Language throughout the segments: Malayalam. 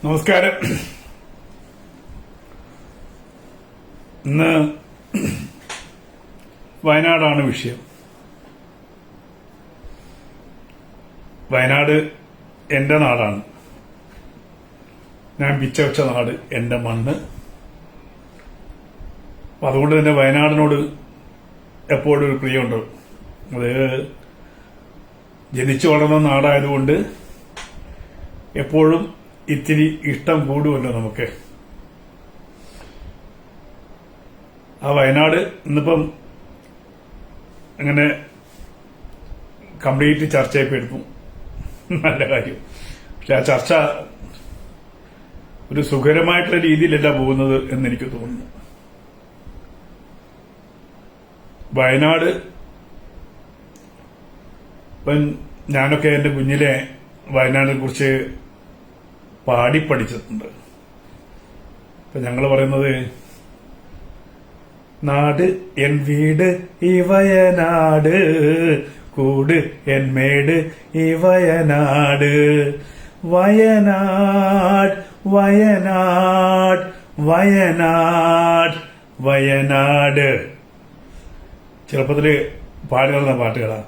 നമസ്കാരം. ഇന്ന് വയനാടാണ് വിഷയം. വയനാട് എന്റെ നാടാണ്. ഞാൻ പിച്ചവെച്ച നാട്, എന്റെ മണ്ണ്. അതുകൊണ്ട് തന്നെ വയനാടിനോട് എപ്പോഴും ഒരു പ്രിയമുണ്ട്. അത് ജനിച്ചു വളർന്ന നാടായതുകൊണ്ട് എപ്പോഴും ഇത്തിരി ഇഷ്ടം കൂടുമല്ലോ നമുക്ക്. ആ വയനാട് ഇന്നിപ്പം അങ്ങനെ കംപ്ലീറ്റ് ചർച്ചയപ്പെടുന്നു. നല്ല കാര്യം. പക്ഷെ ആ ചർച്ച ഒരു സുഖകരമായിട്ടുള്ള രീതിയിലല്ല പോകുന്നത് എന്നെനിക്ക് തോന്നുന്നു. വയനാട് ഇപ്പം ഞാനൊക്കെ എന്റെ കുഞ്ഞിലെ വയനാടിനെ കുറിച്ച് പാടിപ്പഠിച്ചിട്ടുണ്ട്. ഇപ്പൊ ഞങ്ങൾ പറയുന്നത്, നാട് എൻ വീട് ഈ വയനാട്, കൂട് എൻ മേട് ഈ വയനാട്, വയനാട് വയനാട് വയനാട് വയനാട്. ചെറുപ്പത്തില് പാടി നടന്ന പാട്ടുകളാ.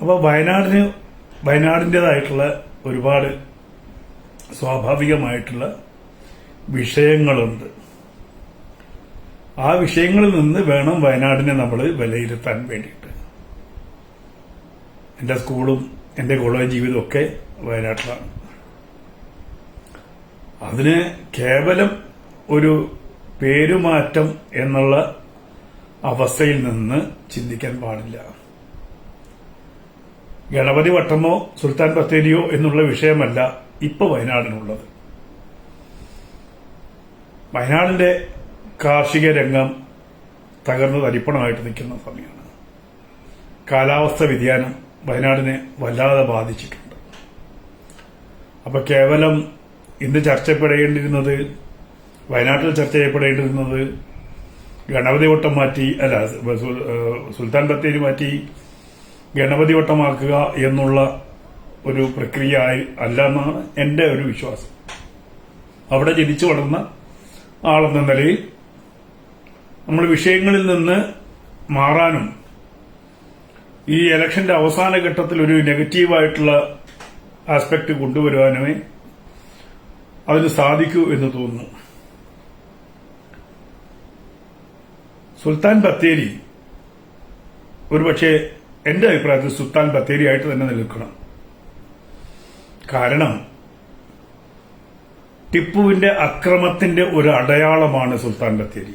അപ്പൊ വയനാടിൻ്റെതായിട്ടുള്ള ഒരുപാട് സ്വാഭാവികമായിട്ടുള്ള വിഷയങ്ങളുണ്ട്. ആ വിഷയങ്ങളിൽ നിന്ന് വേണം വയനാടിനെ നമ്മൾ വിലയിരുത്താൻ വേണ്ടിയിട്ട്. എന്റെ സ്കൂളും എന്റെ കോളേജ് ജീവിതവും ഒക്കെ വയനാട്ടിലാണ്. അതിന് കേവലം ഒരു പേരുമാറ്റം എന്നുള്ള അവസ്ഥയിൽ നിന്ന് ചിന്തിക്കാൻ പാടില്ല. ഗണപതി വട്ടമോ സുൽത്താൻ ബത്തേരിയോ എന്നുള്ള വിഷയമല്ല ഇപ്പൊ വയനാടിനുള്ളത്. വയനാടിന്റെ കാർഷിക രംഗം തകർന്ന് തരിപ്പണമായിട്ട് നിൽക്കുന്ന സമയമാണ്. കാലാവസ്ഥ വ്യതിയാനം വയനാടിനെ വല്ലാതെ ബാധിച്ചിട്ടുണ്ട്. അപ്പൊ കേവലം ഇന്ന് ചർച്ചപ്പെടേണ്ടിരുന്നത്, വയനാട്ടിൽ ചർച്ച ചെയ്യപ്പെടേണ്ടിരുന്നത് ഗണപതി വട്ടം മാറ്റി, അല്ല സുൽത്താൻ ബത്തേരി മാറ്റി ഗണപതി വട്ടമാക്കുക എന്നുള്ള ഒരു പ്രക്രിയ അല്ല എന്നാണ് എന്റെ ഒരു വിശ്വാസം. അവിടെ ജനിച്ചു വളർന്ന ആളെന്ന നിലയിൽ നമ്മൾ വിഷയങ്ങളിൽ നിന്ന് മാറാനും ഈ ഇലക്ഷന്റെ അവസാന ഘട്ടത്തിൽ ഒരു നെഗറ്റീവായിട്ടുള്ള ആസ്പെക്ട് കൊണ്ടുവരുവാനുമേ അതിന് സാധിക്കൂ എന്ന് തോന്നുന്നു. സുൽത്താൻ ബത്തേരി ഒരുപക്ഷെ എന്റെ അഭിപ്രായത്തിൽ സുൽത്താൻ ബത്തേരി ആയിട്ട് തന്നെ നിൽക്കണം. കാരണം ടിപ്പുവിന്റെ അക്രമത്തിന്റെ ഒരു അടയാളമാണ് സുൽത്താൻ ബത്തേരി.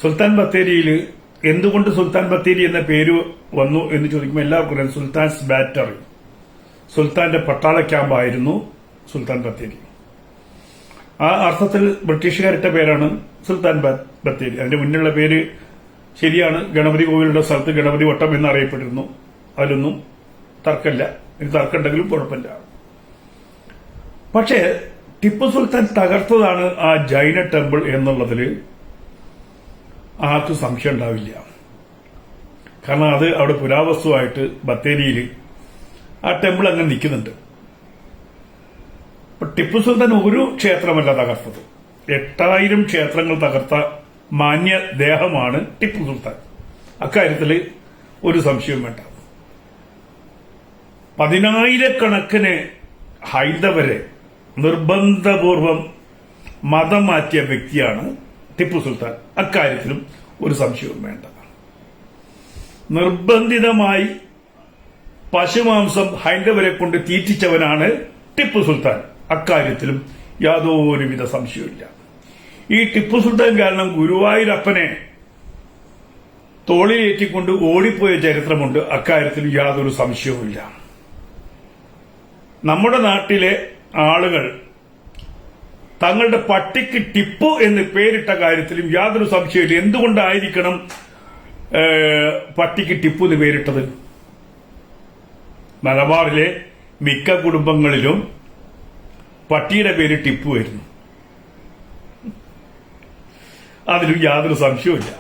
സുൽത്താൻ ബത്തേരിയിൽ എന്തുകൊണ്ട് സുൽത്താൻ ബത്തേരി എന്ന പേര് വന്നു എന്ന് ചോദിക്കുമ്പോൾ എല്ലാവർക്കും അറിയാം. സുൽത്താൻസ് ബാറ്ററി, സുൽത്താന്റെ പട്ടാള ക്യാമ്പായിരുന്നു സുൽത്താൻ ബത്തേരി. ആ അർത്ഥത്തിൽ ബ്രിട്ടീഷുകാരിട്ട പേരാണ് സുൽത്താൻ ബത്തേരി. അതിന്റെ മുന്നിലുള്ള പേര് ശരിയാണ്. ഗണപതി കോവിലുള്ള സ്ഥലത്ത് ഗണപതി വട്ടം എന്നറിയപ്പെട്ടിരുന്നു. അതിലൊന്നും തർക്കമില്ല. ഇനി തർക്കമുണ്ടെങ്കിലും കുഴപ്പമില്ല. പക്ഷേ ടിപ്പു സുൽത്താൻ തകർത്തതാണ് ആ ജൈന ടെമ്പിൾ എന്നുള്ളതിൽ ആർക്കും സംശയം ഉണ്ടാവില്ല. കാരണം അത് അവിടെ പുരാവസ്തുവായിട്ട് ബത്തേരിയിൽ ആ ടെമ്പിൾ അങ്ങനെ നിൽക്കുന്നുണ്ട്. ടിപ്പു സുൽത്താൻ ഒരു ക്ഷേത്രമല്ല തകർത്തത്, 8000 ക്ഷേത്രങ്ങൾ തകർത്ത മാന്യ ദേഹമാണ് ടിപ്പു സുൽത്താൻ. അക്കാര്യത്തിൽ ഒരു സംശയവും വേണ്ട. 10,000-കണക്കിന് ഹൈന്ദവരെ നിർബന്ധപൂർവം മതം മാറ്റിയ വ്യക്തിയാണ് ടിപ്പു സുൽത്താൻ. അക്കാര്യത്തിലും ഒരു സംശയവും വേണ്ട. നിർബന്ധിതമായി പശുമാംസം ഹൈന്ദവരെ കൊണ്ട് തീറ്റിച്ചവനാണ് ടിപ്പു സുൽത്താൻ. അക്കാര്യത്തിലും യാതൊരുവിധ സംശയവുമില്ല. ഈ ടിപ്പു സുൽത്താൻ കാരണം ഗുരുവായൂരപ്പനെ തോളിലേറ്റിക്കൊണ്ട് ഓടിപ്പോയ ചരിത്രമുണ്ട്. അക്കാര്യത്തിൽ യാതൊരു സംശയവുമില്ല. നമ്മുടെ നാട്ടിലെ ആളുകൾ തങ്ങളുടെ പട്ടിക്ക് ടിപ്പു എന്ന് പേരിട്ട കാര്യത്തിലും യാതൊരു സംശയമില്ല. എന്തുകൊണ്ടായിരിക്കണം പട്ടിക്ക് ടിപ്പു എന്ന് പേരിട്ടത്? മലബാറിലെ മിക്ക കുടുംബങ്ങളിലും പട്ടിയുടെ പേര് ടിപ്പു ആയിരുന്നു. അതിലും യാതൊരു സംശയവുമില്ല.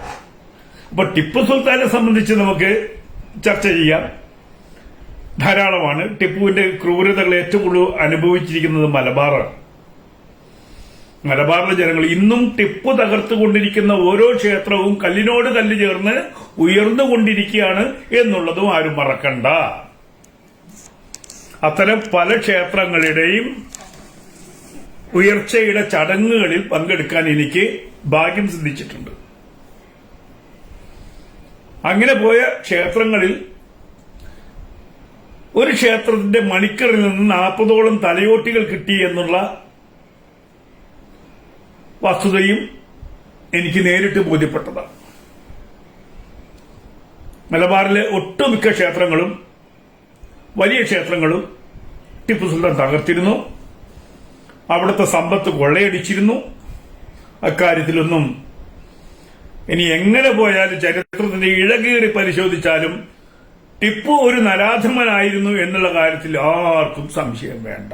അപ്പൊ ടിപ്പു സുൽത്താനെ സംബന്ധിച്ച് നമുക്ക് ചർച്ച ചെയ്യാം. ധാരാളമാണ്. ടിപ്പുവിന്റെ ക്രൂരതകൾ ഏറ്റവും കൂടുതൽ അനുഭവിച്ചിരിക്കുന്നത് മലബാറാണ്. മലബാറിലെ ജനങ്ങൾ ഇന്നും ടിപ്പു തകർത്തുകൊണ്ടിരിക്കുന്ന ഓരോ ക്ഷേത്രവും കല്ലിനോട് കല്ല് ചേർന്ന് ഉയർന്നുകൊണ്ടിരിക്കുകയാണ് എന്നുള്ളതും ആരും മറക്കണ്ട. അത്തരം പല ക്ഷേത്രങ്ങളുടെയും ഉയർച്ചയുടെ ചടങ്ങുകളിൽ പങ്കെടുക്കാൻ എനിക്ക് ഭാഗ്യം സിദ്ധിച്ചിട്ടുണ്ട്. അങ്ങനെ പോയ ക്ഷേത്രങ്ങളിൽ ഒരു ക്ഷേത്രത്തിന്റെ മണിക്കറിൽ നിന്ന് 40ഓളം തലയോട്ടികൾ കിട്ടി എന്നുള്ള വസ്തുതയും എനിക്ക് നേരിട്ട് ബോധ്യപ്പെട്ടതാണ്. മലബാറിലെ ഒട്ടുമിക്ക ക്ഷേത്രങ്ങളും വലിയ ക്ഷേത്രങ്ങളും ടിപ്പു സുൽത്താൻ തകർത്തിരുന്നു. അവിടുത്തെ സമ്പത്ത് കൊള്ളയടിച്ചിരുന്നു. അക്കാര്യത്തിലൊന്നും ഇനി എങ്ങനെ പോയാലും ചരിത്രത്തിന്റെ ഇഴകീറി പരിശോധിച്ചാലും ടിപ്പു ഒരു നരാധമനായിരുന്നു എന്നുള്ള കാര്യത്തിൽ ആർക്കും സംശയം വേണ്ട.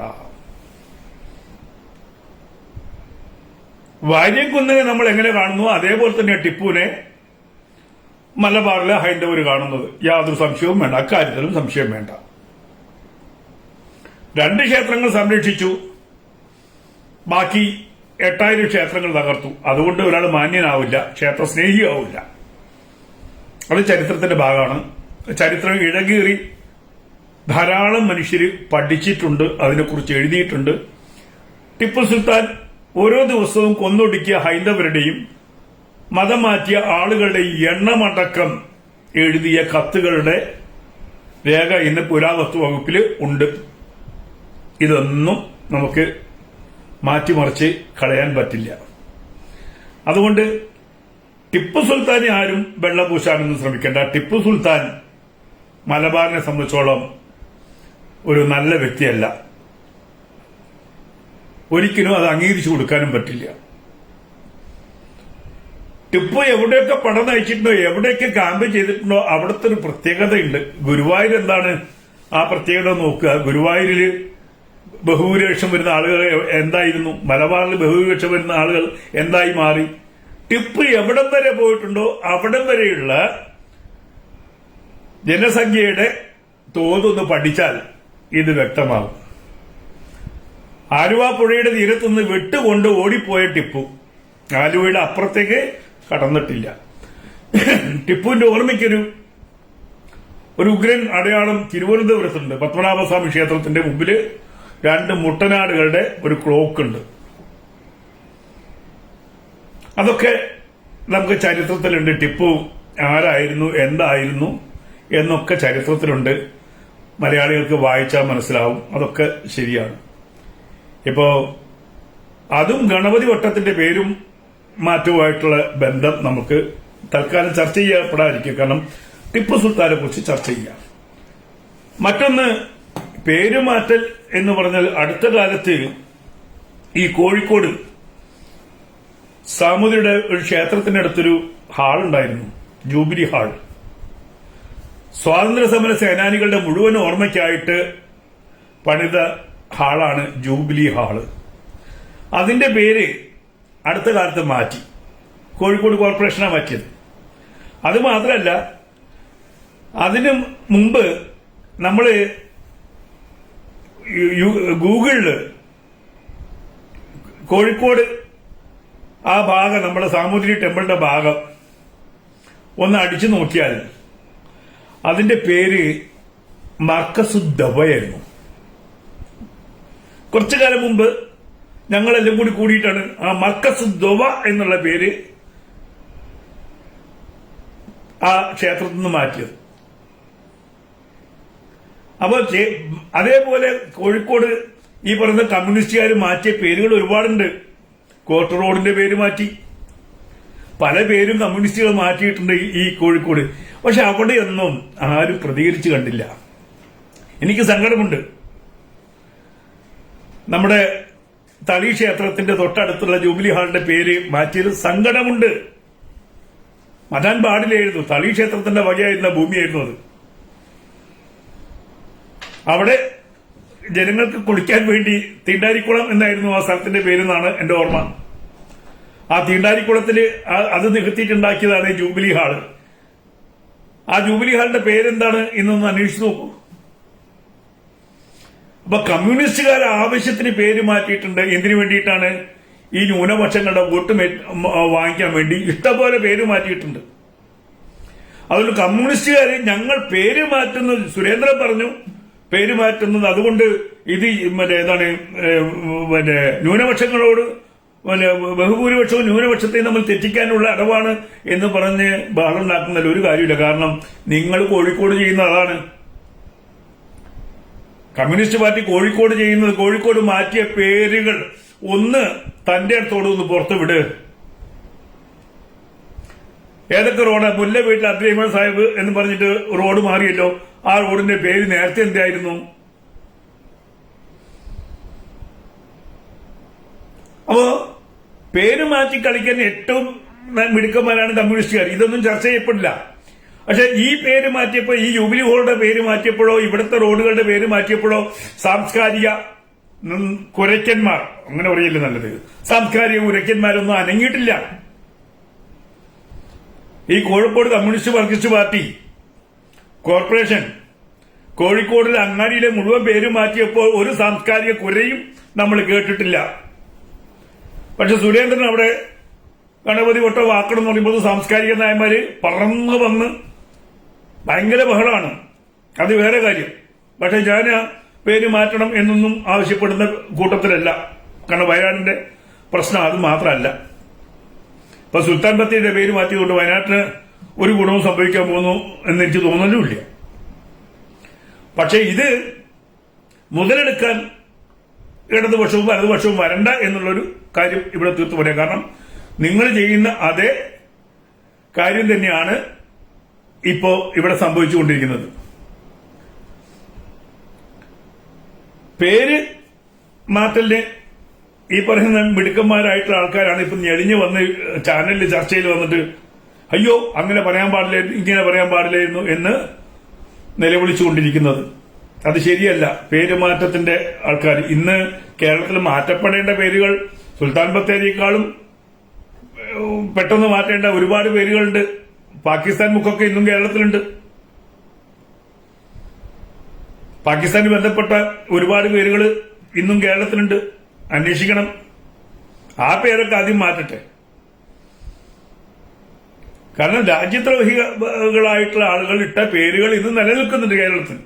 വാര്യംകുന്നിനെ നമ്മൾ എങ്ങനെ കാണുന്നു അതേപോലെ തന്നെ ടിപ്പുവിനെ മലബാറിലെ ഹൈന്ദവർ കാണുന്നത്. യാതൊരു സംശയവും വേണ്ട, അക്കാര്യത്തിലും സംശയം വേണ്ട. 2 ക്ഷേത്രങ്ങൾ സംരക്ഷിച്ചു, ബാക്കി 8000 ക്ഷേത്രങ്ങൾ തകർത്തു. അതുകൊണ്ട് ഒരാൾ മാന്യനാവില്ല, ക്ഷേത്രസ്നേഹിയാവില്ല. അത് ചരിത്രത്തിന്റെ ഭാഗമാണ്. ചരിത്രം ഇഴകീറി ധാരാളം മനുഷ്യര് പഠിച്ചിട്ടുണ്ട്, അതിനെക്കുറിച്ച് എഴുതിയിട്ടുണ്ട്. ടിപ്പു സുൽത്താൻ ഓരോ ദിവസവും കൊന്നൊടുക്കിയ ഹൈന്ദവരുടെയും മതം മാറ്റിയ ആളുകളുടെയും എണ്ണമടക്കം എഴുതിയ കത്തുകളുടെ രേഖ ഇന്ന് പുരാവസ്തു വകുപ്പിൽ ഉണ്ട്. ഇതൊന്നും നമുക്ക് മാറ്റിമറിച്ച് കളയാൻ പറ്റില്ല. അതുകൊണ്ട് ടിപ്പു സുൽത്താനെ ആരും വെള്ളപൂശാനൊന്നും ശ്രമിക്കേണ്ട. ടിപ്പു സുൽത്താൻ മലബാറിനെ സംബന്ധിച്ചോളം ഒരു നല്ല വ്യക്തിയല്ല. ഒരിക്കലും അത് അംഗീകരിച്ചു കൊടുക്കാനും പറ്റില്ല. ടിപ്പു എവിടെയൊക്കെ പടം നയിച്ചിട്ടുണ്ടോ, എവിടെയൊക്കെ ക്യാമ്പ് ചെയ്തിട്ടുണ്ടോ അവിടുത്തെ ഒരു പ്രത്യേകതയുണ്ട്. ഗുരുവായൂർ എന്താണ് ആ പ്രത്യേകത നോക്കുക. ഗുരുവായൂരിൽ ബഹുഭൂരിപക്ഷം വരുന്ന ആളുകൾ എന്തായിരുന്നു, മലബാറിൽ ബഹുഭൂരിപക്ഷം വരുന്ന ആളുകൾ എന്തായി മാറി. ടിപ്പു എവിടം വരെ പോയിട്ടുണ്ടോ അവിടം വരെയുള്ള ജനസംഖ്യയുടെ തോതൊന്ന് പഠിച്ചാൽ ഇത് വ്യക്തമാകും. ആലുവ പുഴയുടെ തീരത്തുനിന്ന് വെട്ടുകൊണ്ട് ഓടിപ്പോയ ടിപ്പു ആലുവയുടെ അപ്പുറത്തേക്ക് കടന്നിട്ടില്ല. ടിപ്പുവിന്റെ ഓർമ്മയ്ക്കൊരു ഉഗ്രൻ അടയാളം തിരുവനന്തപുരത്തുണ്ട്. പത്മനാഭസ്വാമി ക്ഷേത്രത്തിന്റെ മുമ്പില് 2 മുട്ടനാടുകളുടെ ഒരു ക്ലോക്ക് ഉണ്ട്. അതൊക്കെ നമുക്ക് ചരിത്രത്തിലുണ്ട്. ടിപ്പു ആരായിരുന്നു, എന്തായിരുന്നു എന്നൊക്കെ ചരിത്രത്തിലുണ്ട്. മലയാളികൾക്ക് വായിച്ചാൽ മനസ്സിലാവും. അതൊക്കെ ശരിയാണ്. ഇപ്പോ അതും ഗണപതി വട്ടത്തിന്റെ പേരും മാറ്റവുമായിട്ടുള്ള ബന്ധം നമുക്ക് തൽക്കാലം ചർച്ച ചെയ്യപ്പെടാതിരിക്കും. കാരണം ടിപ്പു സുൽത്താനെ കുറിച്ച് ചർച്ച ചെയ്യാം. മറ്റൊന്ന്, പേരുമാറ്റൽ എന്ന് പറഞ്ഞാൽ അടുത്ത കാലത്ത് ഈ കോഴിക്കോട് സാമൂതിരിയുടെ ഒരു ക്ഷേത്രത്തിനടുത്തൊരു ഹാൾ ഉണ്ടായിരുന്നു, ജൂബിലി ഹാൾ. സ്വാതന്ത്ര്യസമര സേനാനികളുടെ മുഴുവൻ ഓർമ്മയ്ക്കായിട്ട് പണിത ഹാളാണ് ജൂബിലി ഹാള്. അതിന്റെ പേര് അടുത്ത കാലത്ത് മാറ്റി, കോഴിക്കോട് കോർപ്പറേഷനാണ് മാറ്റിയത്. അത് മാത്രമല്ല, അതിനു മുമ്പ് നമ്മള് ഗൂഗിളില് കോഴിക്കോട് ആ ഭാഗം, നമ്മുടെ സാമൂതിരി ടെമ്പിളിന്റെ ഭാഗം ഒന്ന് അടിച്ചു നോക്കിയാൽ അതിന്റെ പേര് മർക്കസുദ്ദവയായിരുന്നു. കുറച്ചു കാലം മുമ്പ് ഞങ്ങളെല്ലാം കൂടി കൂടിയിട്ടാണ് ആ മർക്കസുദ്ദവ എന്നുള്ള പേര് ആ ക്ഷേത്രത്തിൽ നിന്ന് മാറ്റിയത്. അപ്പൊ അതേപോലെ കോഴിക്കോട് ഈ പറയുന്ന കമ്മ്യൂണിസ്റ്റുകാർ മാറ്റിയ പേരുകൾ ഒരുപാടുണ്ട്. കോർട്ട് റോഡിന്റെ പേര് മാറ്റി, പല പേരും കമ്മ്യൂണിസ്റ്റുകൾ മാറ്റിയിട്ടുണ്ട് ഈ കോഴിക്കോട്. പക്ഷെ അവിടെയൊന്നും ആരും പ്രതികരിച്ചു കണ്ടില്ല. എനിക്ക് സങ്കടമുണ്ട്. നമ്മുടെ തളി ക്ഷേത്രത്തിന്റെ തൊട്ടടുത്തുള്ള ജൂബിലി ഹാളിന്റെ പേര് മാറ്റിയത് സങ്കടമുണ്ട്. മാറ്റാൻ പാടില്ലായിരുന്നു. തളി ക്ഷേത്രത്തിന്റെ വകയായിരുന്ന ഭൂമിയായിരുന്നു അത്. അവിടെ ജനങ്ങൾക്ക് കുളിക്കാൻ വേണ്ടി തീണ്ടാരിക്കുളം എന്നായിരുന്നു ആ സ്ഥലത്തിന്റെ പേരെന്നാണ് എന്റെ ഓർമ്മ. ആ തീണ്ടാരിക്കുളത്തില് അത് നികത്തിയിട്ടുണ്ടാക്കിയതാണ് ജൂബിലി ഹാള്. ആ ജൂബിലി ഹാളിന്റെ പേരെന്താണ് ഇന്നൊന്ന് അന്വേഷിച്ചു നോക്കൂ. അപ്പൊ കമ്മ്യൂണിസ്റ്റുകാർ ആവശ്യത്തിന് പേര് മാറ്റിയിട്ടുണ്ട്. എന്തിനു വേണ്ടിയിട്ടാണ്? ഈ ന്യൂനപക്ഷങ്ങളുടെ വോട്ട് വാങ്ങിക്കാൻ വേണ്ടി ഇഷ്ടംപോലെ പേര് മാറ്റിയിട്ടുണ്ട്. അതുകൊണ്ട് കമ്മ്യൂണിസ്റ്റുകാർ ഞങ്ങൾ പേര് മാറ്റുന്നത്, സുരേന്ദ്രൻ പറഞ്ഞു പേര് മാറ്റുന്നത് അതുകൊണ്ട് ഇത് ഏതാണ് ന്യൂനപക്ഷങ്ങളോട് ബഹുഭൂരിപക്ഷവും ന്യൂനപക്ഷത്തെയും നമ്മൾ തെറ്റിക്കാനുള്ള അടവാണ് എന്ന് പറഞ്ഞ് ബഹളം ഉണ്ടാക്കുന്നതിൽ ഒരു കാര്യമില്ല. കാരണം നിങ്ങൾ കോഴിക്കോട് ചെയ്യുന്ന അതാണ്. കമ്മ്യൂണിസ്റ്റ് പാർട്ടി കോഴിക്കോട് ചെയ്യുന്നത്, കോഴിക്കോട് മാറ്റിയ പേരുകൾ ഒന്ന് തന്റെ അടുത്തോട് ഒന്ന് പുറത്തു വിട്. ഏതൊക്കെ റോഡ്? മുല്ല വീട്ടിൽ അബ്ദുറഹ്മാൻ സാഹിബ് എന്ന് പറഞ്ഞിട്ട് റോഡ് മാറിയല്ലോ. ആ റോഡിന്റെ പേര് നേരത്തെ എന്തായിരുന്നു? അപ്പോ പേര് മാറ്റി കളിക്കാൻ ഏറ്റവും മിടുക്കന്മാരാണ് കമ്മ്യൂണിസ്റ്റുകാർ. ഇതൊന്നും ചർച്ച ചെയ്യപ്പെടില്ല. പക്ഷെ ഈ പേര് മാറ്റിയപ്പോ, ഈ ജൂബിലി ഹോളുടെ പേര് മാറ്റിയപ്പോഴോ, ഇവിടുത്തെ റോഡുകളുടെ പേര് മാറ്റിയപ്പോഴോ സാംസ്കാരിക കുരയ്ക്കന്മാർ, അങ്ങനെ പറയില്ല നല്ലത്, സാംസ്കാരിക കുരയ്ക്കന്മാരൊന്നും അനങ്ങിയിട്ടില്ല. ഈ Kozhikode communist Marxist party corporation കോഴിക്കോടിലെ അങ്ങാടിയിലെ മുഴുവൻ പേര് മാറ്റിയപ്പോൾ ഒരു സാംസ്കാരിക കുരയും നമ്മൾ കേട്ടിട്ടില്ല. പക്ഷെ സുരേന്ദ്രൻ അവിടെ ഗണപതി വട്ട വാക്കണം എന്ന് പറയുമ്പോൾ സാംസ്കാരിക നായന്മാര് പറന്നു വന്ന് ഭയങ്കര ബഹളമാണ്. അത് വേറെ കാര്യം. പക്ഷെ ഞാൻ പേര് മാറ്റണം എന്നൊന്നും ആവശ്യപ്പെടുന്ന കൂട്ടത്തിലല്ല. കാരണം വയനാടിന്റെ പ്രശ്നം അത് മാത്രമല്ല. ഇപ്പൊ സുൽത്താൻ ബത്തേരിയുടെ പേര് മാറ്റിയതുകൊണ്ട് വയനാട്ടിന് ഒരു ഗുണവും സംഭവിക്കാൻ പോകുന്നു എന്ന് എനിക്ക് തോന്നലുമില്ല. പക്ഷെ ഇത് മുതലെടുക്കാൻ ഇടതുപക്ഷവും വലതുപക്ഷവും വരണ്ട എന്നുള്ളൊരു കാര്യം ഇവിടെ തീർത്തു പറയാം. കാരണം നിങ്ങൾ ചെയ്യുന്ന അതേ കാര്യം തന്നെയാണ് ഇപ്പോ ഇവിടെ സംഭവിച്ചുകൊണ്ടിരിക്കുന്നത്. പേര് മാറ്റലിന് ഈ പറയുന്ന മിടുക്കന്മാരായിട്ടുള്ള ആൾക്കാരാണ് ഇപ്പൊ ഞെളിഞ്ഞു വന്ന് ചാനലിൽ ചർച്ചയിൽ വന്നിട്ട് അയ്യോ അങ്ങനെ പറയാൻ പാടില്ലായിരുന്നു, ഇങ്ങനെ പറയാൻ പാടില്ലായിരുന്നു എന്ന് നിലവിളിച്ചുകൊണ്ടിരിക്കുന്നത്. അത് ശരിയല്ല. പേരുമാറ്റത്തിന്റെ ആൾക്കാർ ഇന്ന് കേരളത്തിൽ മാറ്റപ്പെടേണ്ട പേരുകൾ സുൽത്താൻ ബത്തേരിയേക്കാളും പെട്ടെന്ന് മാറ്റേണ്ട ഒരുപാട് പേരുകളുണ്ട്. പാകിസ്ഥാൻ മുഖൊക്കെ ഇന്നും കേരളത്തിലുണ്ട്. പാകിസ്ഥാന് ബന്ധപ്പെട്ട ഒരുപാട് പേരുകൾ ഇന്നും കേരളത്തിലുണ്ട്. അന്വേഷിക്കണം. ആ പേരൊക്കെ ആദ്യം മാറ്റട്ടെ. കാരണം രാജ്യദ്രോഹികളായിട്ടുള്ള ആളുകൾ ഇട്ട പേരുകൾ ഇന്ന് നിലനിൽക്കുന്നുണ്ട് കേരളത്തിൽ.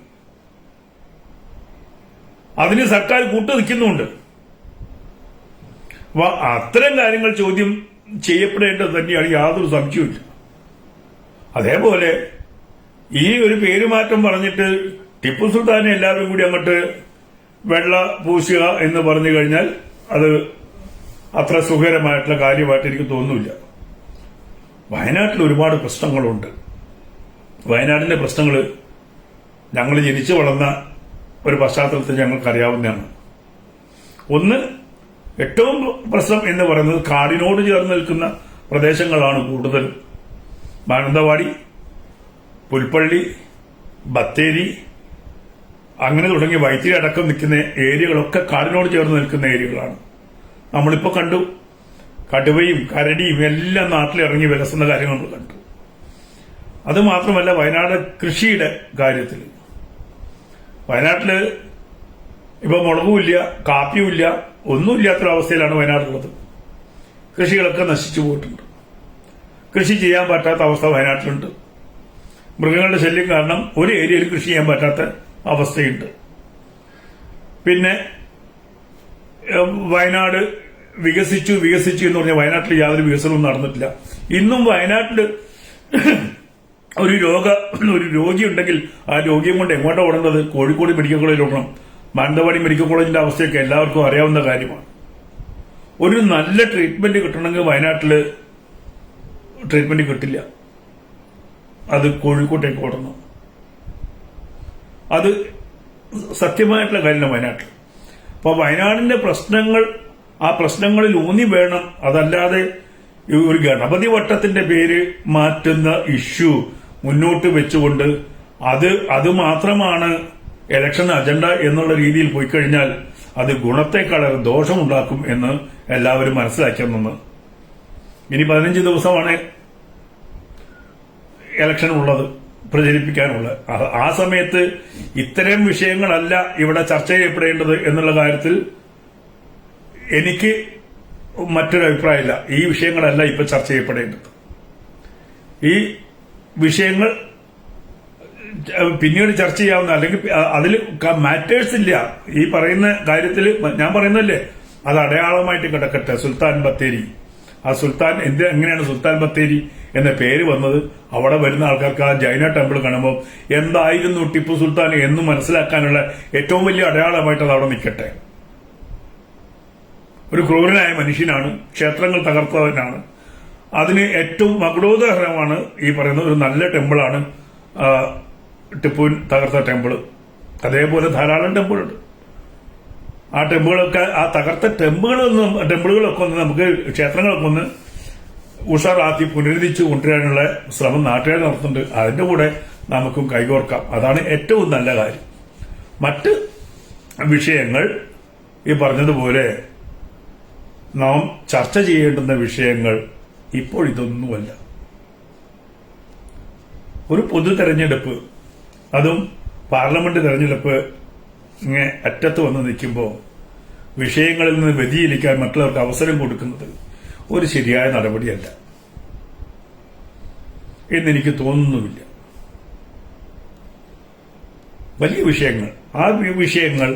അതിന് സർക്കാർ കൂട്ടുനിൽക്കുന്നുണ്ട്. അത്തരം കാര്യങ്ങൾ ചോദ്യം ചെയ്യപ്പെടേണ്ടത് തന്നെയാണ്, യാതൊരു സംശയവുമില്ല. അതേപോലെ ഈ ഒരു പേരുമാറ്റം പറഞ്ഞിട്ട് ടിപ്പു സുൽത്താനെ എല്ലാവരും കൂടി അങ്ങോട്ട് വെള്ള പൂശുക എന്ന് പറഞ്ഞു കഴിഞ്ഞാൽ അത് അത്ര സുഖകരമായിട്ടുള്ള കാര്യമായിട്ട് എനിക്ക് തോന്നുന്നില്ല. വയനാട്ടിൽ ഒരുപാട് പ്രശ്നങ്ങളുണ്ട്. വയനാടിന്റെ പ്രശ്നങ്ങൾ ഞങ്ങൾ ജനിച്ചു വളർന്ന ഒരു പശ്ചാത്തലത്തിൽ ഞങ്ങൾക്കറിയാവുന്നതാണ്. ഒന്ന്, ഏറ്റവും പ്രശ്നം എന്ന് പറയുന്നത് കാടിനോട് ചേർന്ന് നിൽക്കുന്ന പ്രദേശങ്ങളാണ് കൂടുതൽ. മാനന്തവാടി, പുൽപ്പള്ളി, ബത്തേരി, അങ്ങനെ തുടങ്ങി വൈത്തിരി അടക്കം നിൽക്കുന്ന ഏരിയകളൊക്കെ കാടിനോട് ചേർന്ന് നിൽക്കുന്ന ഏരിയകളാണ്. നമ്മളിപ്പോ കണ്ടു കടുവയും കരടിയും എല്ലാം നാട്ടിലിറങ്ങി വിലസുന്ന കാര്യങ്ങൾ നമ്മൾ കണ്ടു. അത് മാത്രമല്ല, വയനാട് കൃഷിയുടെ കാര്യത്തിൽ വയനാട്ടില് ഇപ്പൊ മുളകുമില്ല, കാപ്പിയുമില്ല, ഒന്നുമില്ലാത്തൊരവസ്ഥയിലാണ് വയനാട്ടിലുള്ളത്. കൃഷികളൊക്കെ നശിച്ചു പോയിട്ടുണ്ട്. കൃഷി ചെയ്യാൻ പറ്റാത്ത അവസ്ഥ വയനാട്ടിലുണ്ട്. മൃഗങ്ങളുടെ ശല്യം കാരണം ഒരു ഏരിയയിൽ കൃഷി ചെയ്യാൻ പറ്റാത്ത അവസ്ഥയുണ്ട്. പിന്നെ വയനാട് വികസിച്ചു എന്ന് പറഞ്ഞാൽ വയനാട്ടിൽ യാതൊരു വികസനവും നടന്നിട്ടില്ല. ഇന്നും വയനാട്ടിൽ ഒരു രോഗി ഉണ്ടെങ്കിൽ ആ രോഗിയും കൊണ്ട് എങ്ങോട്ടാണ് ഓടേണ്ടത്? കോഴിക്കോട് മെഡിക്കൽ കോളേജിൽ ഓടണം. മാനന്തവാടി മെഡിക്കൽ കോളേജിന്റെ അവസ്ഥയൊക്കെ എല്ലാവർക്കും അറിയാവുന്ന കാര്യമാണ്. ഒരു നല്ല ട്രീറ്റ്മെന്റ് കിട്ടണമെങ്കിൽ വയനാട്ടിൽ ട്രീറ്റ്മെന്റ് കിട്ടില്ല. അത് കോഴിക്കോട്ടേക്ക് ഓടണം. അത് സത്യമായിട്ടുള്ള കാര്യമാണ് വയനാട്ടിൽ. അപ്പൊ വയനാടിന്റെ പ്രശ്നങ്ങൾ ആ പ്രശ്നങ്ങളിൽ ഊന്നി വേണം. അതല്ലാതെ ഒരു ഗണപതി വട്ടത്തിന്റെ പേര് മാറ്റുന്ന ഇഷ്യൂ മുന്നോട്ട് വെച്ചുകൊണ്ട് അത് മാത്രമാണ് ഇലക്ഷൻ അജണ്ട എന്നുള്ള രീതിയിൽ പോയി കഴിഞ്ഞാൽ അത് ഗുണത്തെക്കാളേറെ ദോഷമുണ്ടാക്കും എന്ന് എല്ലാവരും മനസ്സിലാക്കിയെന്ന്. ഇനി 15 ദിവസമാണ് ഇലക്ഷൻ ഉള്ളത്. പ്രചരിപ്പിക്കാനുള്ളത്. ആ സമയത്ത് ഇത്തരം വിഷയങ്ങളല്ല ഇവിടെ ചർച്ച ചെയ്യപ്പെടേണ്ടത് എന്നുള്ള കാര്യത്തിൽ എനിക്ക് മറ്റൊരു അഭിപ്രായമില്ല. ഈ വിഷയങ്ങളല്ല ഇപ്പൊ ചർച്ച ചെയ്യപ്പെടേണ്ടത്. ഈ വിഷയങ്ങൾ പിന്നീട് ചർച്ച ചെയ്യാവുന്ന, അല്ലെങ്കിൽ അതിൽ മാറ്റേഴ്സ് ഇല്ല. ഈ പറയുന്ന കാര്യത്തിൽ ഞാൻ പറയുന്നല്ലേ, അത് അടയാളമായിട്ട് കിടക്കട്ടെ. സുൽത്താൻ ബത്തേരി, ആ സുൽത്താൻ എങ്ങനെയാണ് സുൽത്താൻ ബത്തേരി എന്ന പേര് വന്നത്? അവിടെ വരുന്ന ആൾക്കാർക്ക് ആ ജൈന ടെമ്പിൾ കാണുമ്പോൾ എന്തായിരുന്നു ടിപ്പു സുൽത്താൻ എന്ന് മനസ്സിലാക്കാനുള്ള ഏറ്റവും വലിയ അടയാളമായിട്ട് അത് അവിടെ നിൽക്കട്ടെ. ഒരു ക്രൂരനായ മനുഷ്യനാണ്, ക്ഷേത്രങ്ങൾ തകർത്തവനാണ്. അതിന് ഏറ്റവും മകുടോദാഹരണമാണ് ഈ പറയുന്ന ഒരു നല്ല ടെമ്പിളാണ് ടിപ്പുവിൻ തകർത്ത ടെമ്പിള്. അതേപോലെ ധാരാളം ടെമ്പിളുണ്ട്. ആ ടെമ്പിളൊക്കെ, ആ തകർത്ത ടെമ്പിളുകളൊക്കെ ഒന്ന് നമുക്ക്, ക്ഷേത്രങ്ങളൊക്കെ ഒന്ന് ഉഷാറാക്കി പുനരുദ്ധിച്ചു കൊണ്ടുവരാനുള്ള ശ്രമം നാട്ടുകാർ നടത്തുന്നുണ്ട്. അതിന്റെ കൂടെ നമുക്കും കൈകോർക്കാം. അതാണ് ഏറ്റവും നല്ല കാര്യം. മറ്റ് വിഷയങ്ങൾ ഈ പറഞ്ഞതുപോലെ നാം ചർച്ച ചെയ്യേണ്ടുന്ന വിഷയങ്ങൾ ഇപ്പോൾ ഇതൊന്നുമല്ല. ഒരു പൊതു തെരഞ്ഞെടുപ്പ്, അതും പാർലമെന്റ് തെരഞ്ഞെടുപ്പ് ഇങ്ങനെ അറ്റത്ത് വന്ന് നിൽക്കുമ്പോൾ വിഷയങ്ങളിൽ നിന്ന് വ്യതിചലിക്കാൻ മറ്റുള്ളവർക്ക് അവസരം കൊടുക്കുന്നത് ഒരു ശരിയായ നടപടിയല്ല എന്നെനിക്ക് തോന്നുന്നുമില്ല. വലിയ വിഷയങ്ങൾ, ആ വിഷയങ്ങൾ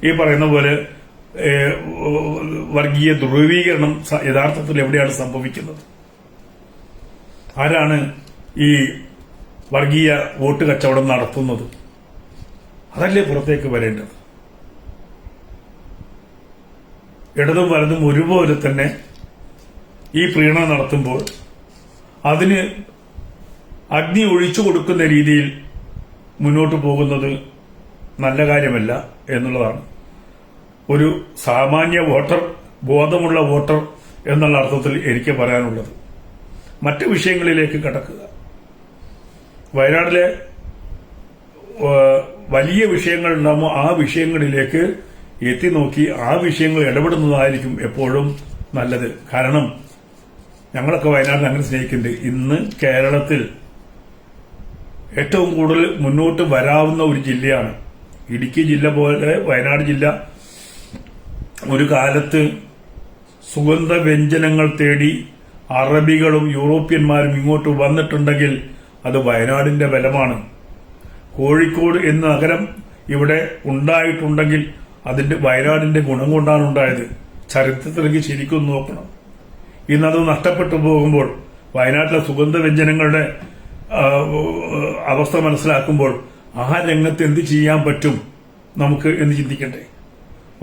ഈ പറയുന്ന പോലെ വർഗീയ ധ്രുവീകരണം യഥാർത്ഥത്തിൽ എവിടെയാണ് സംഭവിക്കുന്നത്? ആരാണ് ഈ വർഗീയ വോട്ട് കച്ചവടം നടത്തുന്നത്? അതല്ലേ പുറത്തേക്ക് വരേണ്ടത്. ഇടതും വലതും ഒരുപോലെ തന്നെ ഈ പ്രീണനം നടത്തുമ്പോൾ അതിന് അഗ്നി ഒഴിച്ചു കൊടുക്കുന്ന രീതിയിൽ മുന്നോട്ട് പോകുന്നത് നല്ല കാര്യമല്ല എന്നുള്ളതാണ് ഒരു സാമാന്യ വോട്ടർ, ബോധമുള്ള വോട്ടർ എന്നുള്ള അർത്ഥത്തിൽ എനിക്ക് പറയാനുള്ളത്. മറ്റ് വിഷയങ്ങളിലേക്ക് കടക്കുക. വയനാട്ടിലെ വലിയ വിഷയങ്ങൾ ഉണ്ടാകുമ്പോൾ ആ വിഷയങ്ങളിലേക്ക് എത്തി നോക്കി ആ വിഷയങ്ങൾ ഇടപെടുന്നതായിരിക്കും എപ്പോഴും നല്ലത്. കാരണം ഞങ്ങളൊക്കെ വയനാടിനെ അങ്ങനെ സ്നേഹിക്കുന്നുണ്ട്. ഇന്ന് കേരളത്തിൽ ഏറ്റവും കൂടുതൽ മുന്നോട്ട് വരാവുന്ന ഒരു ജില്ലയാണ് ഇടുക്കി ജില്ല പോലെ വയനാട് ജില്ല. ഒരു കാലത്ത് സുഗന്ധവ്യഞ്ജനങ്ങൾ തേടി അറബികളും യൂറോപ്യന്മാരും ഇങ്ങോട്ട് വന്നിട്ടുണ്ടെങ്കിൽ അത് വയനാടിന്റെ ബലമാണ്. കോഴിക്കോട് എന്ന നഗരം ഇവിടെ ഉണ്ടായിട്ടുണ്ടെങ്കിൽ അതിന്റെ വയനാടിന്റെ ഗുണം കൊണ്ടാണ് ഉണ്ടായത്. ചരിത്രത്തിലേക്ക് ശരിക്കും നോക്കണം. ഇന്നത് നഷ്ടപ്പെട്ടു പോകുമ്പോൾ വയനാട്ടിലെ സുഗന്ധവ്യഞ്ജനങ്ങളുടെ അവസ്ഥ മനസ്സിലാക്കുമ്പോൾ ആ രംഗത്ത് എന്ത് ചെയ്യാൻ പറ്റും നമുക്ക് എന്ന് ചിന്തിക്കട്ടെ.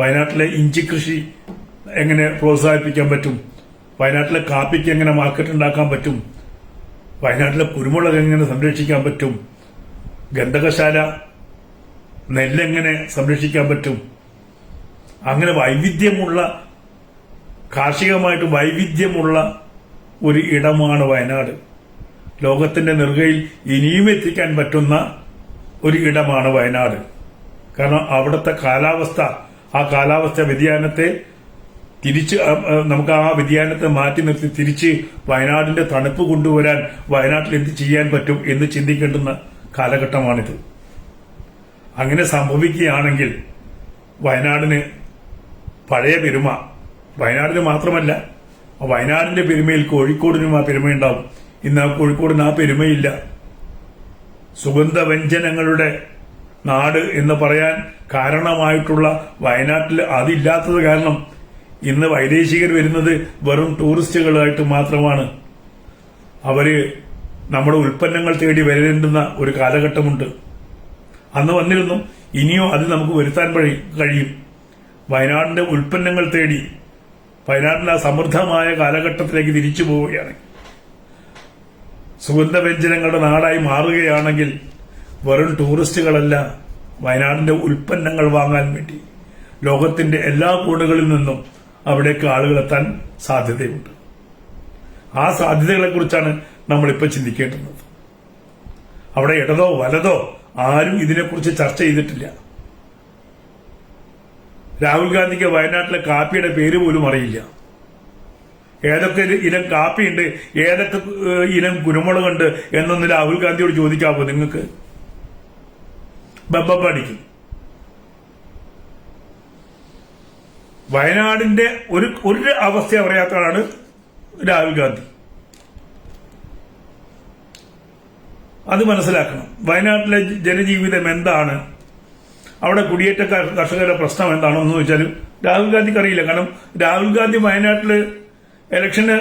വയനാട്ടിലെ ഇഞ്ചി കൃഷി എങ്ങനെ പ്രോത്സാഹിപ്പിക്കാൻ പറ്റും? വയനാട്ടിലെ കാപ്പിക്ക് എങ്ങനെ മാർക്കറ്റ് ഉണ്ടാക്കാൻ പറ്റും? വയനാട്ടിലെ കുരുമുളക് എങ്ങനെ സംരക്ഷിക്കാൻ പറ്റും? ഗന്ധകശാല നെല്ലെങ്ങനെ സംരക്ഷിക്കാൻ പറ്റും? അങ്ങനെ വൈവിധ്യമുള്ള, കാർഷികമായിട്ട് വൈവിധ്യമുള്ള ഒരു ഇടമാണ് വയനാട്. ലോകത്തിന്റെ നെറുകയിൽ ഇനിയും എത്തിക്കാൻ പറ്റുന്ന ഒരു ഇടമാണ് വയനാട്. കാരണം അവിടുത്തെ കാലാവസ്ഥ, ആ കാലാവസ്ഥ വ്യതിയാനത്തെ തിരിച്ച് നമുക്ക് ആ വ്യതിയാനത്തെ മാറ്റി നിർത്തി തിരിച്ച് വയനാടിന്റെ തണുപ്പ് കൊണ്ടുവരാൻ വയനാട്ടിൽ എന്ത് ചെയ്യാൻ പറ്റും എന്ന് ചിന്തിക്കേണ്ടുന്ന കാലഘട്ടമാണിത്. അങ്ങനെ സംഭവിക്കുകയാണെങ്കിൽ വയനാടിന് പഴയ പെരുമ, വയനാടിന് മാത്രമല്ല വയനാടിന്റെ പെരുമയിൽ കോഴിക്കോടിനും ആ പെരുമയുണ്ടാവും. ഇന്ന് ആ കോഴിക്കോടിന് ആ പെരുമയില്ല. സുഗന്ധവ്യഞ്ജനങ്ങളുടെ നാട് എന്ന് പറയാൻ കാരണമായിട്ടുള്ള വയനാട്ടിൽ അതില്ലാത്തത് കാരണം ഇന്ന് വൈദേശികർ വരുന്നത് വെറും ടൂറിസ്റ്റുകളായിട്ട് മാത്രമാണ്. അവര് നമ്മുടെ ഉൽപ്പന്നങ്ങൾ തേടി വരേണ്ടുന്ന ഒരു കാലഘട്ടമുണ്ട്. അന്ന് വന്നിരുന്നു, ഇനിയോ അത് നമുക്ക് വരുത്താൻ കഴിയും. വയനാടിന്റെ ഉൽപ്പന്നങ്ങൾ തേടി വയനാടിന്റെ സമൃദ്ധമായ കാലഘട്ടത്തിലേക്ക് തിരിച്ചു പോവുകയാണ്. സുഗന്ധവ്യഞ്ജനങ്ങളുടെ നാടായി മാറുകയാണെങ്കിൽ വെറും ടൂറിസ്റ്റുകളല്ല, വയനാടിന്റെ ഉൽപ്പന്നങ്ങൾ വാങ്ങാൻ വേണ്ടി ലോകത്തിന്റെ എല്ലാ കോണുകളിൽ നിന്നും അവിടേക്ക് ആളുകൾ എത്താൻ സാധ്യതയുണ്ട്. ആ സാധ്യതകളെക്കുറിച്ചാണ് നമ്മളിപ്പോൾ ചിന്തിക്കേണ്ടുന്നത്. അവിടെ ഇടതോ വലതോ ആരും ഇതിനെക്കുറിച്ച് ചർച്ച ചെയ്തിട്ടില്ല. രാഹുൽ ഗാന്ധിക്ക് വയനാട്ടിലെ കാപ്പിയുടെ പേര് പോലും അറിയില്ല. ഏതൊക്കെ ഇനം കാപ്പിയുണ്ട്, ഏതൊക്കെ ഇനം കുരുമുളകുണ്ട് എന്നൊന്ന് രാഹുൽ ഗാന്ധിയോട് ചോദിക്കാമോ നിങ്ങൾക്ക്? ബബ്ബടിക്കും. വയനാടിന്റെ ഒരു അവസ്ഥ അറിയാത്ത ആളാണ് രാഹുൽ ഗാന്ധി. അത് മനസ്സിലാക്കണം. വയനാട്ടിലെ ജനജീവിതം എന്താണ്, അവിടെ കുടിയേറ്റ കർഷകരുടെ പ്രശ്നം എന്താണെന്ന് ചോദിച്ചാലും രാഹുൽ ഗാന്ധിക്ക് അറിയില്ല. കാരണം രാഹുൽ ഗാന്ധി വയനാട്ടില് ഇലക്ഷന്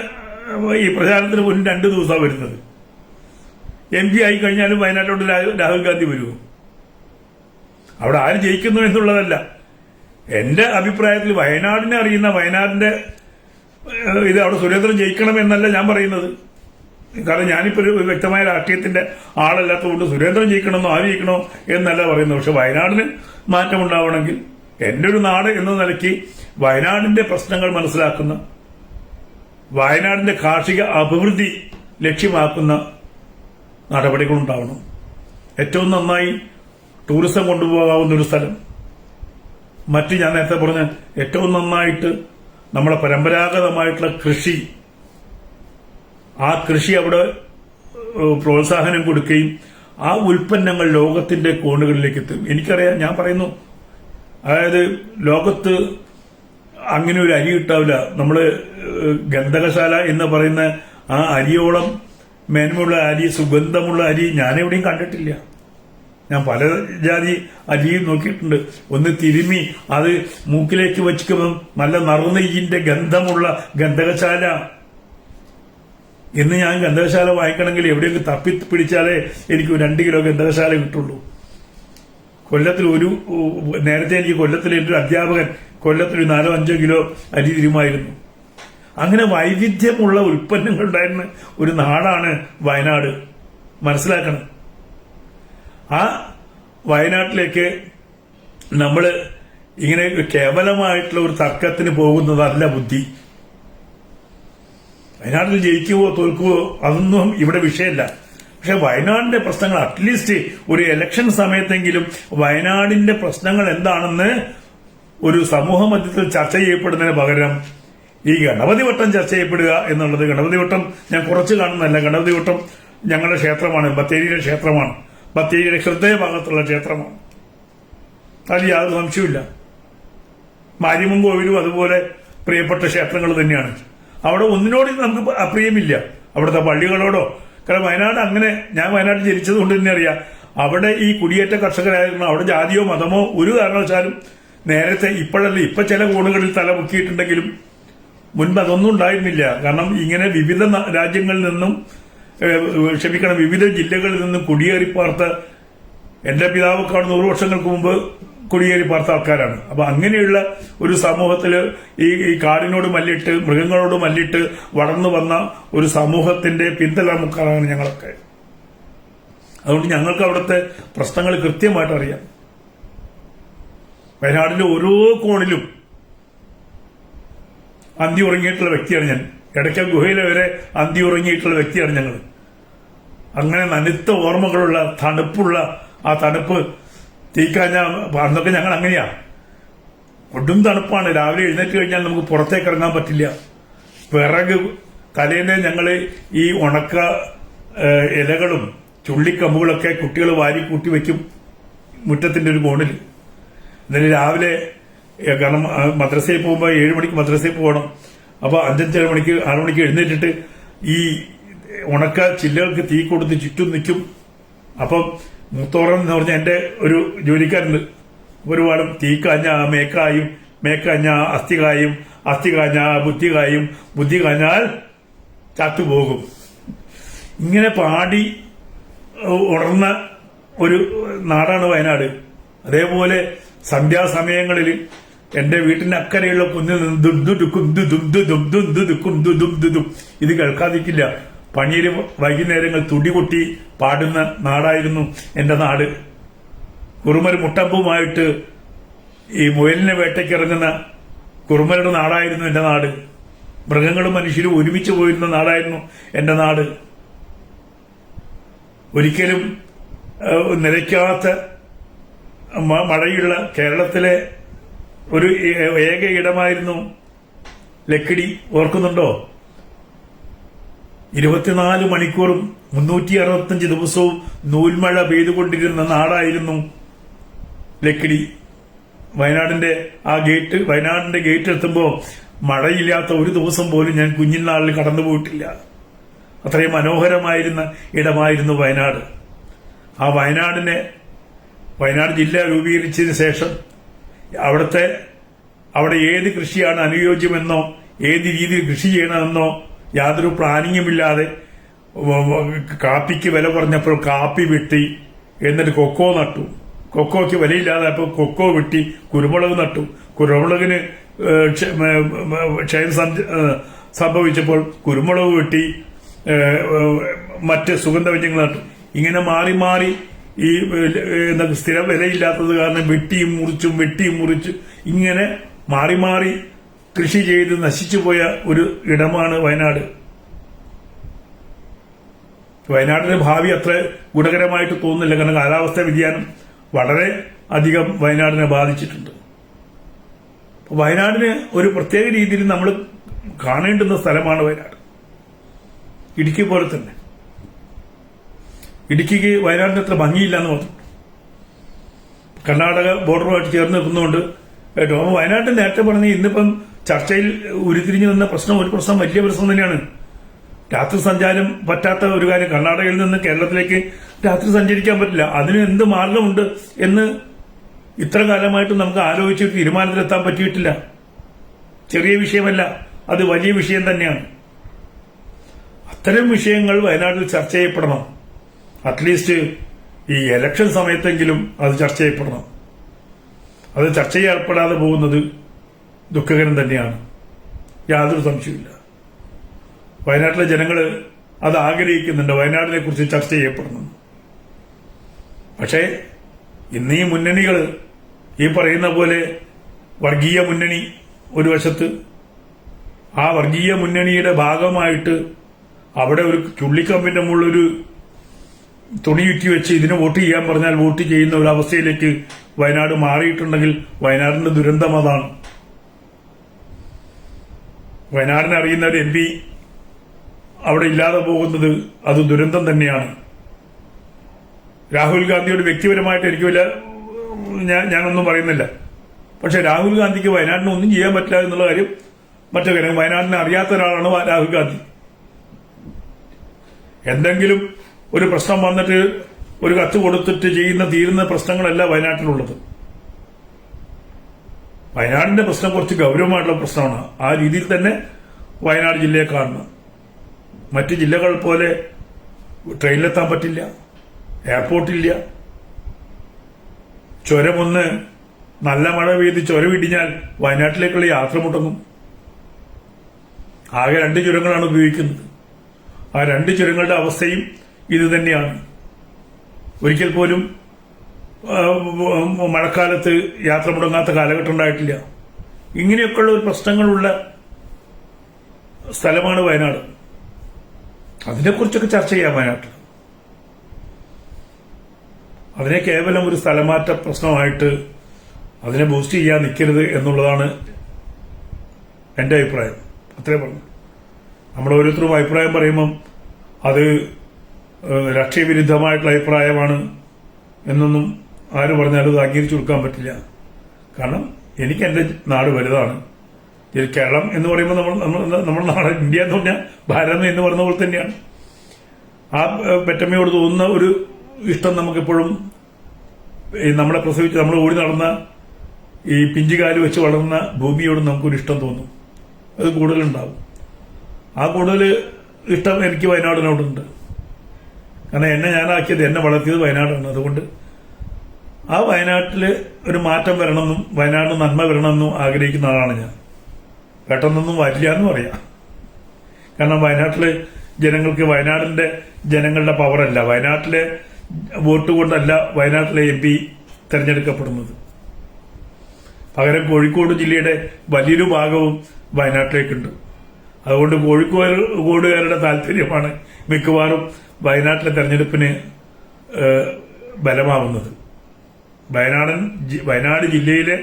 ഈ പ്രചാരണത്തിന് മുന്നിൽ 2 ദിവസമാണ് വരുന്നത്. MP ആയി കഴിഞ്ഞാലും വയനാട്ടിലോട്ട് രാഹുൽ ഗാന്ധി വരുമോ? അവിടെ ആര് ജയിക്കുന്നു എന്നുള്ളതല്ല. എന്റെ അഭിപ്രായത്തിൽ വയനാടിനെ അറിയുന്ന, വയനാടിന്റെ ഇത് അവിടെ സുരേന്ദ്രൻ ജയിക്കണം എന്നല്ല ഞാൻ പറയുന്നത്. കാരണം ഞാനിപ്പോ ഒരു വ്യക്തമായ രാഷ്ട്രീയത്തിന്റെ ആളല്ലാത്തതുകൊണ്ട് സുരേന്ദ്രൻ ജയിക്കണമെന്നോ ആര് ജയിക്കണോ എന്നല്ല പറയുന്നത്. പക്ഷെ വയനാടിന് മാറ്റമുണ്ടാവണമെങ്കിൽ എന്റെ ഒരു നാട് എന്ന നിലയ്ക്ക് വയനാടിന്റെ പ്രശ്നങ്ങൾ മനസ്സിലാക്കുന്ന, വയനാടിന്റെ കാർഷിക അഭിവൃദ്ധി ലക്ഷ്യമാക്കുന്ന നടപടികളുണ്ടാവണം. ഏറ്റവും നന്നായി ടൂറിസം കൊണ്ടുപോകാവുന്ന ഒരു സ്ഥലം, മറ്റ് ഞാൻ നേരത്തെ പറഞ്ഞ ഏറ്റവും നന്നായിട്ട് നമ്മളെ പരമ്പരാഗതമായിട്ടുള്ള കൃഷി, ആ കൃഷി അവിടെ പ്രോത്സാഹനം കൊടുക്കുകയും ആ ഉൽപ്പന്നങ്ങൾ ലോകത്തിന്റെ കോണുകളിലേക്ക് എത്തും. എനിക്കറിയാം, ഞാൻ പറയുന്നു, അതായത് ലോകത്ത് അങ്ങനെ ഒരു അരി കിട്ടാവില്ല. നമ്മള് ഗന്ധകശാല എന്ന് പറയുന്ന ആ അരിയോളം മേന്മയുള്ള അരി, സുഗന്ധമുള്ള അരി ഞാനെവിടെയും കണ്ടിട്ടില്ല. ഞാൻ പല ജാതി അരിയും നോക്കിയിട്ടുണ്ട്. ഒന്ന് തിരുമ്മി അത് മൂക്കിലേക്ക് വെച്ചിക്കുമ്പോൾ നല്ല നറുനെയ്യിന്റെ ഗന്ധമുള്ള ഗന്ധകശാല. ഇന്ന് ഞാൻ ഗന്ധകശാല വാങ്ങിക്കണമെങ്കിൽ എവിടെയൊക്കെ തപ്പി പിടിച്ചാലേ എനിക്ക് 2 കിലോ ഗന്ധകശാല കിട്ടുള്ളൂ. കൊല്ലത്തിൽ നേരത്തെ എനിക്ക് കൊല്ലത്തിൽ എൻ്റെ ഒരു അധ്യാപകൻ കൊല്ലത്തിൽ 4-5 കിലോ അരി തിരുമായിരുന്നു. അങ്ങനെ വൈവിധ്യമുള്ള ഉൽപ്പന്നങ്ങൾ ഉണ്ടായിരുന്ന ഒരു നാടാണ് വയനാട്. മനസ്സിലാക്കണം. ആ വയനാട്ടിലേക്ക് നമ്മൾ ഇങ്ങനെ കേവലമായിട്ടുള്ള ഒരു തർക്കത്തിന് പോകുന്നതല്ല ബുദ്ധി. വയനാട്ടിൽ ജയിക്കുവോ തോൽക്കുവോ അതൊന്നും ഇവിടെ വിഷയമല്ല. പക്ഷെ വയനാടിന്റെ പ്രശ്നങ്ങൾ അറ്റ്ലീസ്റ്റ് ഒരു ഇലക്ഷൻ സമയത്തെങ്കിലും വയനാടിന്റെ പ്രശ്നങ്ങൾ എന്താണെന്ന് ഒരു സമൂഹ മധ്യത്തിൽ ചർച്ച ചെയ്യപ്പെടുന്നതിന് പകരം ഈ ഗണപതി വട്ടം ചർച്ച ചെയ്യപ്പെടുക എന്നുള്ളത്, ഗണപതി വട്ടം ഞാൻ കുറച്ച് കാണുന്നതല്ല. ഗണപതി വട്ടം ഞങ്ങളുടെ ക്ഷേത്രമാണ്, ബത്തേരിയിലെ ക്ഷേത്രമാണ്, ബത്തേരിയുടെ ഹൃദയഭാഗത്തുള്ള ക്ഷേത്രമാണ്. അതിൽ യാതൊരു സംശയമില്ല. മാരിയമ്മൻ കോവിലും അതുപോലെ പ്രിയപ്പെട്ട ക്ഷേത്രങ്ങൾ തന്നെയാണ്. അവിടെ ഒന്നിനോടും നമുക്ക് അപ്രിയമില്ല, അവിടുത്തെ പള്ളികളോടോ. കാരണം വയനാട് അങ്ങനെ, ഞാൻ വയനാട്ടിൽ ജനിച്ചത് കൊണ്ട് തന്നെ അറിയാം, അവിടെ ഈ കുടിയേറ്റ കർഷകരായിരുന്നു. അവിടെ ജാതിയോ മതമോ ഒരു കാരണവശാലും നേരത്തെ, ഇപ്പോഴല്ല, ഇപ്പൊ ചില കോണുകളിൽ തല മുക്കിയിട്ടുണ്ടെങ്കിലും മുൻപ് അതൊന്നും ഉണ്ടായിരുന്നില്ല. കാരണം ഇങ്ങനെ വിവിധ രാജ്യങ്ങളിൽ നിന്നും വിവിധ ജില്ലകളിൽ നിന്നും കുടിയേറി പാർത്ത, എന്റെ പിതാവൊക്കെ 100 വർഷങ്ങൾക്ക് മുമ്പ് കുടിയേറി പാർത്ത ആൾക്കാരാണ്. അപ്പൊ അങ്ങനെയുള്ള ഒരു സമൂഹത്തില് ഈ കാടിനോട് മല്ലിട്ട്, മൃഗങ്ങളോട് മല്ലിട്ട് വളർന്നു വന്ന ഒരു സമൂഹത്തിന്റെ പിന്തലമുക്കാരാണ് ഞങ്ങളൊക്കെ. അതുകൊണ്ട് ഞങ്ങൾക്ക് അവിടുത്തെ പ്രശ്നങ്ങൾ കൃത്യമായിട്ട് അറിയാം. വയനാടിന്റെ ഓരോ കോണിലും അന്തി ഉറങ്ങിയിട്ടുള്ള വ്യക്തിയാണ് ഞാൻ. ഇടയ്ക്കൽ ഗുഹയിലെ വരെ അന്തി ഉറങ്ങിയിട്ടുള്ള വ്യക്തിയാണ് ഞങ്ങൾ. അങ്ങനെ നനുത്ത ഓർമ്മകളുള്ള, തണുപ്പുള്ള, ആ തണുപ്പ് തീക്കാഞ്ഞ അന്നൊക്കെ ഞങ്ങൾ അങ്ങനെയാ. കൊടും തണുപ്പാണ്. രാവിലെ എഴുന്നേറ്റ് കഴിഞ്ഞാൽ നമുക്ക് പുറത്തേക്ക് ഇറങ്ങാൻ പറ്റില്ല. വിറക് തലേന്ന് ഞങ്ങൾ ഈ ഉണക്ക ഇലകളും ചുള്ളിക്കമ്പുകളൊക്കെ കുട്ടികൾ വാരി കൂട്ടി വെക്കും മുറ്റത്തിന്റെ ഒരു കോണിൽ. എന്നിട്ട് രാവിലെ, കാരണം മദ്രസയിൽ പോകുമ്പോൾ 7 മണിക്ക് മദ്രസയിൽ പോകണം. അപ്പൊ 5-6 മണിക്ക് 6 മണിക്ക് എഴുന്നേറ്റിട്ട് ഈ ഉണക്ക ചില്ലകൾക്ക് തീ കൊടുത്ത് ചുറ്റും നിൽക്കും. അപ്പം മൂത്തോറൻ എന്ന് പറഞ്ഞ എന്റെ ഒരു ജോലിക്കാരുണ്ട്. ഒരുപാട് തീ കാഞ്ഞ മേക്കായും, മേക്കാഞ്ഞ അസ്ഥി കായും, അസ്ഥി കാഞ്ഞ ബുദ്ധി കായും, ബുദ്ധി കാഞ്ഞാൽ ചത്തുപോകും. ഇങ്ങനെ പാടി ഉണർന്ന ഒരു നാടാണ് വയനാട്. അതേപോലെ സന്ധ്യാസമയങ്ങളിൽ എന്റെ വീട്ടിന്റെ അക്കരെയുള്ള കുന്നിൽ നിന്ന് ഇത് കേൾക്കാതിരിക്കില്ല. പണിയിൽ വൈകുന്നേരങ്ങൾ തുടികൊട്ടി പാടുന്ന നാടായിരുന്നു എന്റെ നാട്. കുറുമൽ മുട്ടമ്പുമായിട്ട് ഈ മുയലിനെ വേട്ടയ്ക്കിറങ്ങുന്ന കുറുമരുടെ നാടായിരുന്നു എന്റെ നാട്. മൃഗങ്ങളും മനുഷ്യരും ഒരുമിച്ച് പോയിരുന്ന നാടായിരുന്നു എന്റെ നാട്. ഒരിക്കലും നിലയ്ക്കാത്ത മഴയുള്ള കേരളത്തിലെ ഒരു ഏക ഇടമായിരുന്നു ലക്കിടി. ഓർക്കുന്നുണ്ടോ? 24 മണിക്കൂറും 365 ദിവസവും നൂൽമഴ പെയ്തുകൊണ്ടിരുന്ന നാടായിരുന്നു ലക്കിടി. വയനാടിന്റെ ഗേറ്റ് എത്തുമ്പോൾ മഴയില്ലാത്ത ഒരു ദിവസം പോലും ഞാൻ കുഞ്ഞിനാളിൽ കടന്നുപോയിട്ടില്ല. അത്രയും മനോഹരമായിരുന്ന ഇടമായിരുന്നു വയനാട്. ആ വയനാട് ജില്ല രൂപീകരിച്ചതിന് ശേഷം അവിടെ ഏത് കൃഷിയാണ് അനുയോജ്യമെന്നോ ഏത് രീതിയിൽ കൃഷി ചെയ്യണമെന്നോ യാതൊരു പ്ലാനിങ്ങുമില്ലാതെ കാപ്പിക്ക് വില കുറഞ്ഞപ്പോൾ കാപ്പി വെട്ടി, എന്നിട്ട് കൊക്കോ നട്ടു. കൊക്കോയ്ക്ക് വിലയില്ലാതെ അപ്പോൾ കൊക്കോ വെട്ടി കുരുമുളക് നട്ടു. കുരുമുളകിന് ക്ഷയം സംഭവിച്ചപ്പോൾ കുരുമുളക് വെട്ടി മറ്റ് സുഗന്ധവ്യഞ്ജനങ്ങൾ നട്ടു. ഇങ്ങനെ മാറി മാറി ഈ സ്ഥിര വിലയില്ലാത്തത് കാരണം വെട്ടിയും മുറിച്ചും ഇങ്ങനെ മാറി മാറി കൃഷി ചെയ്ത് നശിച്ചുപോയ ഒരു ഇടമാണ് വയനാട്. വയനാടിന്റെ ഭാവി അത്ര ഗുണകരമായിട്ട് തോന്നുന്നില്ല. കാരണം കാലാവസ്ഥാ വ്യതിയാനം വളരെ അധികം വയനാടിനെ ബാധിച്ചിട്ടുണ്ട്. വയനാടിന് ഒരു പ്രത്യേക രീതിയിൽ നമ്മൾ കാണേണ്ടുന്ന സ്ഥലമാണ് വയനാട്. ഇടുക്കി പോലെ തന്നെ. ഇടുക്കിക്ക് വയനാടിന് അത്ര ഭംഗിയില്ല എന്ന് പറഞ്ഞു. കർണാടക ബോർഡറുമായിട്ട് ചേർന്ന് നിൽക്കുന്നതുകൊണ്ട് കേട്ടോ. അപ്പൊ വയനാട്ടിൽ നേരത്തെ പറഞ്ഞ ഇന്നിപ്പം ചർച്ചയിൽ ഉരുത്തിരിഞ്ഞു നിന്ന ഒരു പ്രശ്നം വലിയ പ്രശ്നം തന്നെയാണ്. രാത്രി സഞ്ചാരം പറ്റാത്ത ഒരു കാര്യം. കർണാടകയിൽ നിന്ന് കേരളത്തിലേക്ക് രാത്രി സഞ്ചരിക്കാൻ പറ്റില്ല. അതിന് എന്ത് മാർഗമുണ്ട് എന്ന് ഇത്ര കാലമായിട്ട് നമുക്ക് ആലോചിച്ച് തീരുമാനത്തിലെത്താൻ പറ്റിയിട്ടില്ല. ചെറിയ വിഷയമല്ല, അത് വലിയ വിഷയം തന്നെയാണ്. അത്തരം വിഷയങ്ങൾ വയനാട്ടിൽ ചർച്ച ചെയ്യപ്പെടണം. അറ്റ്ലീസ്റ്റ് ഈ ഇലക്ഷൻ സമയത്തെങ്കിലും അത് ചർച്ച ചെയ്യപ്പെടണം. അത് ചർച്ച ചെയ്യപ്പെടാതെ പോകുന്നത് ദുഃഖകരം തന്നെയാണ്, യാതൊരു സംശയമില്ല. വയനാട്ടിലെ ജനങ്ങൾ അത് ആഗ്രഹിക്കുന്നുണ്ട്, വയനാടിനെ കുറിച്ച് ചർച്ച ചെയ്യപ്പെടണം. പക്ഷേ ഇന്ന് ഈ മുന്നണികൾ ഈ പറയുന്ന പോലെ വർഗീയ മുന്നണി ഒരു വശത്ത്, ആ വർഗീയ മുന്നണിയുടെ ഭാഗമായിട്ട് അവിടെ ഒരു ചുള്ളിക്കമ്പിന്റെ മുകളിലൊരു തുണി ചുറ്റി വെച്ച് ഇതിന് വോട്ട് ചെയ്യാൻ പറഞ്ഞാൽ വോട്ട് ചെയ്യുന്ന ഒരു അവസ്ഥയിലേക്ക് വയനാട് മാറിയിട്ടുണ്ടെങ്കിൽ വയനാടിന്റെ ദുരന്തം അതാണ്. വയനാടിനെ അറിയുന്ന ഒരു MP അവിടെ ഇല്ലാതെ പോകുന്നത് അത് ദുരന്തം തന്നെയാണ്. രാഹുൽ ഗാന്ധിയോട് വ്യക്തിപരമായിട്ട് എനിക്ക് ഞാനൊന്നും പറയുന്നില്ല. പക്ഷെ രാഹുൽ ഗാന്ധിക്ക് വയനാടിന് ഒന്നും ചെയ്യാൻ പറ്റില്ല എന്നുള്ള കാര്യം മറ്റൊരു കാര്യം. വയനാടിനെ അറിയാത്ത ഒരാളാണ് രാഹുൽ ഗാന്ധി. എന്തെങ്കിലും ഒരു പ്രശ്നം വന്നിട്ട് ഒരു കത്ത് കൊടുത്തിട്ട് തീരുന്ന പ്രശ്നങ്ങളല്ല വയനാട്ടിലുള്ളത്. വയനാടിന്റെ പ്രശ്നം കുറച്ച് ഗൗരവമായിട്ടുള്ള പ്രശ്നമാണ്. ആ രീതിയിൽ തന്നെ വയനാട് ജില്ലയെ കാണണം. മറ്റ് ജില്ലകൾ പോലെ ട്രെയിനിലെത്താൻ പറ്റില്ല, എയർപോർട്ടില്ല. ചുരമൊന്ന് നല്ല മഴ പെയ്ത് ചുരമിടിഞ്ഞാൽ വയനാട്ടിലേക്കുള്ള യാത്ര മുടങ്ങും. ആകെ 2 ചുരങ്ങളാണ് ഉപയോഗിക്കുന്നത്. ആ 2 ചുരങ്ങളുടെ അവസ്ഥയും ഇത് തന്നെയാണ്. ഒരിക്കൽ പോലും മഴക്കാലത്ത് യാത്ര മുടങ്ങാത്ത കാലഘട്ടം ഉണ്ടായിട്ടില്ല. ഇങ്ങനെയൊക്കെയുള്ള ഒരു പ്രശ്നങ്ങളുള്ള സ്ഥലമാണ് വയനാട്. അതിനെക്കുറിച്ചൊക്കെ ചർച്ച ചെയ്യാം വയനാട്ടിൽ. അതിനെ കേവലം ഒരു സ്ഥലമാറ്റ പ്രശ്നമായിട്ട് അതിനെ ബൂസ്റ്റ് ചെയ്യാൻ നിൽക്കരുത് എന്നുള്ളതാണ് എന്റെ അഭിപ്രായം. അത്രേ പറഞ്ഞു. നമ്മൾ ഓരോരുത്തരും അഭിപ്രായം പറയുമ്പം അത് രാഷ്ട്രീയവിരുദ്ധമായിട്ടുള്ള അഭിപ്രായമാണ് എന്നൊന്നും ആര് പറഞ്ഞാലും അത് അംഗീകരിച്ചു കൊടുക്കാൻ പറ്റില്ല. കാരണം എനിക്ക് എന്റെ നാട് വലുതാണ്. കേരളം എന്ന് പറയുമ്പോൾ നമ്മുടെ നാട് ഇന്ത്യ എന്ന് പറഞ്ഞാൽ ഭാരതം എന്ന് പറയുന്ന പോലെ തന്നെയാണ്. ആ പെറ്റമ്മയോട് തോന്നുന്ന ഒരു ഇഷ്ടം നമുക്കെപ്പോഴും നമ്മളെ പ്രസവിച്ച് നമ്മൾ ഓടി നടന്ന ഈ പിഞ്ചുകാല് വെച്ച് വളർന്ന ഭൂമിയോട് നമുക്കൊരു ഇഷ്ടം തോന്നും. അത് കൂടുതലുണ്ടാവും. ആ കൂടുതൽ ഇഷ്ടം എനിക്ക് വയനാടിനോടുണ്ട്. കാരണം എന്നെ ഞാനാക്കിയത്, എന്നെ വളർത്തിയത് വയനാടാണ്. അതുകൊണ്ട് ആ വയനാട്ടിൽ ഒരു മാറ്റം വരണമെന്നും വയനാടിന് നന്മ വരണമെന്നും ആഗ്രഹിക്കുന്ന ആളാണ് ഞാൻ. പെട്ടെന്നൊന്നും വരില്ല എന്ന് പറയാം. കാരണം വയനാട്ടിലെ ജനങ്ങൾക്ക് വയനാടിന്റെ ജനങ്ങളുടെ പവറല്ല, വയനാട്ടിലെ വോട്ട് കൊണ്ടല്ല വയനാട്ടിലെ MP തെരഞ്ഞെടുക്കപ്പെടുന്നത്. പകരം കോഴിക്കോട് ജില്ലയുടെ വലിയൊരു ഭാഗവും വയനാട്ടിലേക്കുണ്ട്. അതുകൊണ്ട് കോഴിക്കോടുകാരുടെ താല്പര്യമാണ് മിക്കവാറും വയനാട്ടിലെ തെരഞ്ഞെടുപ്പിന് ബലമാവുന്നത്. വയനാട് ജില്ലയിലെ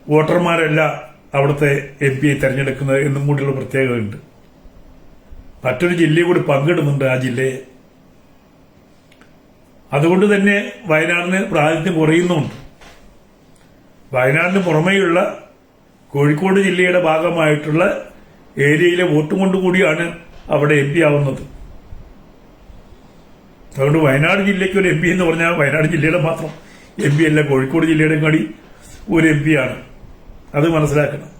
വോട്ടർമാരല്ല അവിടുത്തെ MP തെരഞ്ഞെടുക്കുന്നത് എന്നും കൂടിയുള്ള പ്രത്യേകതയുണ്ട്. മറ്റൊരു ജില്ലയും കൂടി പങ്കിടുന്നുണ്ട് ആ ജില്ലയെ. അതുകൊണ്ട് തന്നെ വയനാടിന് പ്രാതിനിധ്യം കുറയുന്നുണ്ട്. വയനാടിന് പുറമെയുള്ള കോഴിക്കോട് ജില്ലയുടെ ഭാഗമായിട്ടുള്ള ഏരിയയിലെ വോട്ടും കൊണ്ടുകൂടിയാണ് അവിടെ എം പി ആവുന്നത്. അതുകൊണ്ട് വയനാട് ജില്ലയ്ക്ക് ഒരു എം പി എന്ന് പറഞ്ഞാൽ വയനാട് ജില്ലയുടെ മാത്രം എം പി അല്ല, കോഴിക്കോട് ജില്ലയുടെ കൂടി ഒരു എം പി ആണ്. അത് മനസ്സിലാക്കണം.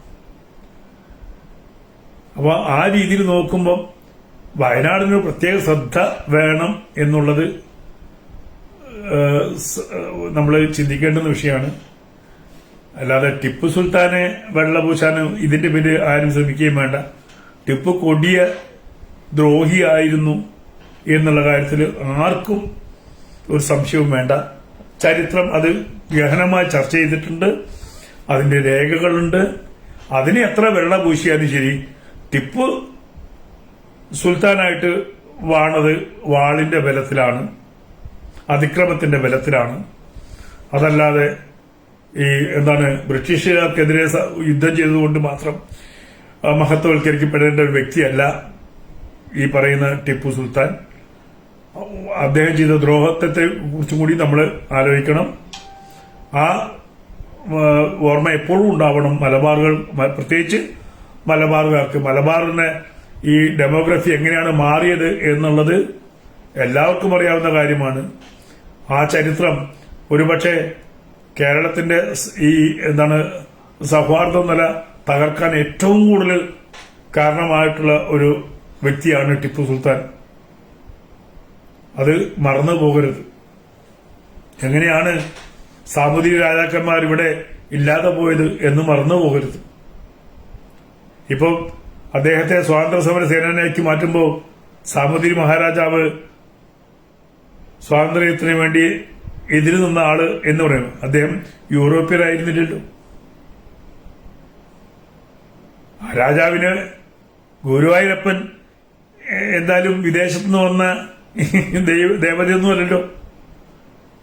അപ്പൊ ആ രീതിയിൽ നോക്കുമ്പോൾ വയനാടിന് പ്രത്യേക ശ്രദ്ധ വേണം എന്നുള്ളത് നമ്മൾ ചിന്തിക്കേണ്ടുന്ന വിഷയമാണ്. അല്ലാതെ ടിപ്പു സുൽത്താനെ വെള്ളപൂശാനും ഇതിന്റെ പേര് ആരും ശ്രമിക്കുകയും വേണ്ട. ടിപ്പു കൊടിയ ദ്രോഹിയായിരുന്നു എന്നുള്ള കാര്യത്തിൽ ആർക്കും ഒരു സംശയവും വേണ്ട. ചരിത്രം അത് ഗഹനമായി ചർച്ച ചെയ്തിട്ടുണ്ട്, അതിന്റെ രേഖകളുണ്ട്. അതിനെ എത്ര വെള്ള പൂശിയാലും ശരി, ടിപ്പു സുൽത്താനായിട്ട് വാണത് വാളിന്റെ ബലത്തിലാണ്, അതിക്രമത്തിന്റെ ബലത്തിലാണ്. അതല്ലാതെ ഈ ബ്രിട്ടീഷുകാർക്കെതിരെ യുദ്ധം ചെയ്തുകൊണ്ട് മാത്രം മഹത്വവൽക്കരിക്കപ്പെടേണ്ട ഒരു വ്യക്തിയല്ല ഈ പറയുന്ന ടിപ്പു സുൽത്താൻ. അദ്ദേഹം ചെയ്ത ദ്രോഹത്തെ കുറിച്ചും കൂടി നമ്മൾ ആലോചിക്കണം. ആ ഓർമ്മ എപ്പോഴും ഉണ്ടാവണം മലബാറുകൾ, പ്രത്യേകിച്ച് മലബാറുകാർക്ക്. മലബാറിന് ഈ ഡെമോഗ്രഫി എങ്ങനെയാണ് മാറിയത് എന്നുള്ളത് എല്ലാവർക്കും അറിയാവുന്ന കാര്യമാണ്. ആ ചരിത്രം ഒരുപക്ഷെ കേരളത്തിന്റെ ഈ സൗഹാർദ്ദ നില തകർക്കാൻ ഏറ്റവും കൂടുതൽ കാരണമായിട്ടുള്ള ഒരു വ്യക്തിയാണ് ടിപ്പു സുൽത്താൻ. അത് മറന്നു പോകരുത്. എങ്ങനെയാണ് സാമൂതിരി രാജാക്കന്മാർ ഇവിടെ ഇല്ലാതെ പോയത് എന്ന് മറന്നു പോകരുത്. ഇപ്പൊ അദ്ദേഹത്തെ സ്വാതന്ത്ര്യ സമര സേനാനിയാക്കി മാറ്റുമ്പോൾ സാമൂതിരി മഹാരാജാവ് സ്വാതന്ത്ര്യത്തിന് വേണ്ടി എതിര് നിന്ന ആള് എന്ന് പറയുന്നു. അദ്ദേഹം യൂറോപ്യനായിരുന്നില്ലല്ലോ. ആ രാജാവിന് ഗുരുവായൂരപ്പൻ എന്തായാലും വിദേശത്തുനിന്ന് വന്ന ദേവതയൊന്നും അല്ലല്ലോ.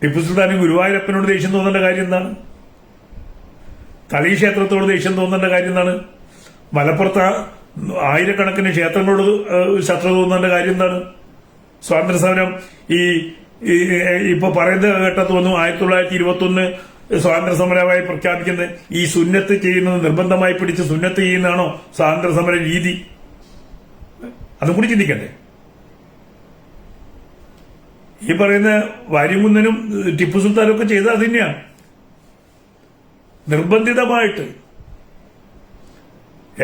ടിപ്പു സുൽത്താന് ഗുരുവായൂരപ്പനോട് ദേഷ്യം തോന്നേണ്ട കാര്യം എന്താണ്? തളി ക്ഷേത്രത്തോട് ദേഷ്യം തോന്നേണ്ട കാര്യം എന്താണ്? മലപ്പുറത്ത് ആയിരക്കണക്കിന് ക്ഷേത്രങ്ങളോട് ശത്രു തോന്നേണ്ട കാര്യം എന്താണ്? സ്വാതന്ത്ര്യ സമരം ഇപ്പൊ പറയുന്നത് കേട്ടത് തോന്നുന്നു 1921 സ്വാതന്ത്ര്യ സമരമായി പ്രഖ്യാപിക്കുന്നത് ഈ സുന്നത്ത് ചെയ്യുന്നത് നിർബന്ധമായി പിടിച്ച് സുന്നത്ത് ചെയ്യുന്നതാണോ സ്വാതന്ത്ര്യ സമര രീതി? അതും കൂടി ചിന്തിക്കണ്ടേ? ഈ പറയുന്ന വാര്യംകുന്നനും ടിപ്പു സുൽത്താനും ഒക്കെ ചെയ്തത് അത് തന്നെയാണ്. നിർബന്ധിതമായിട്ട്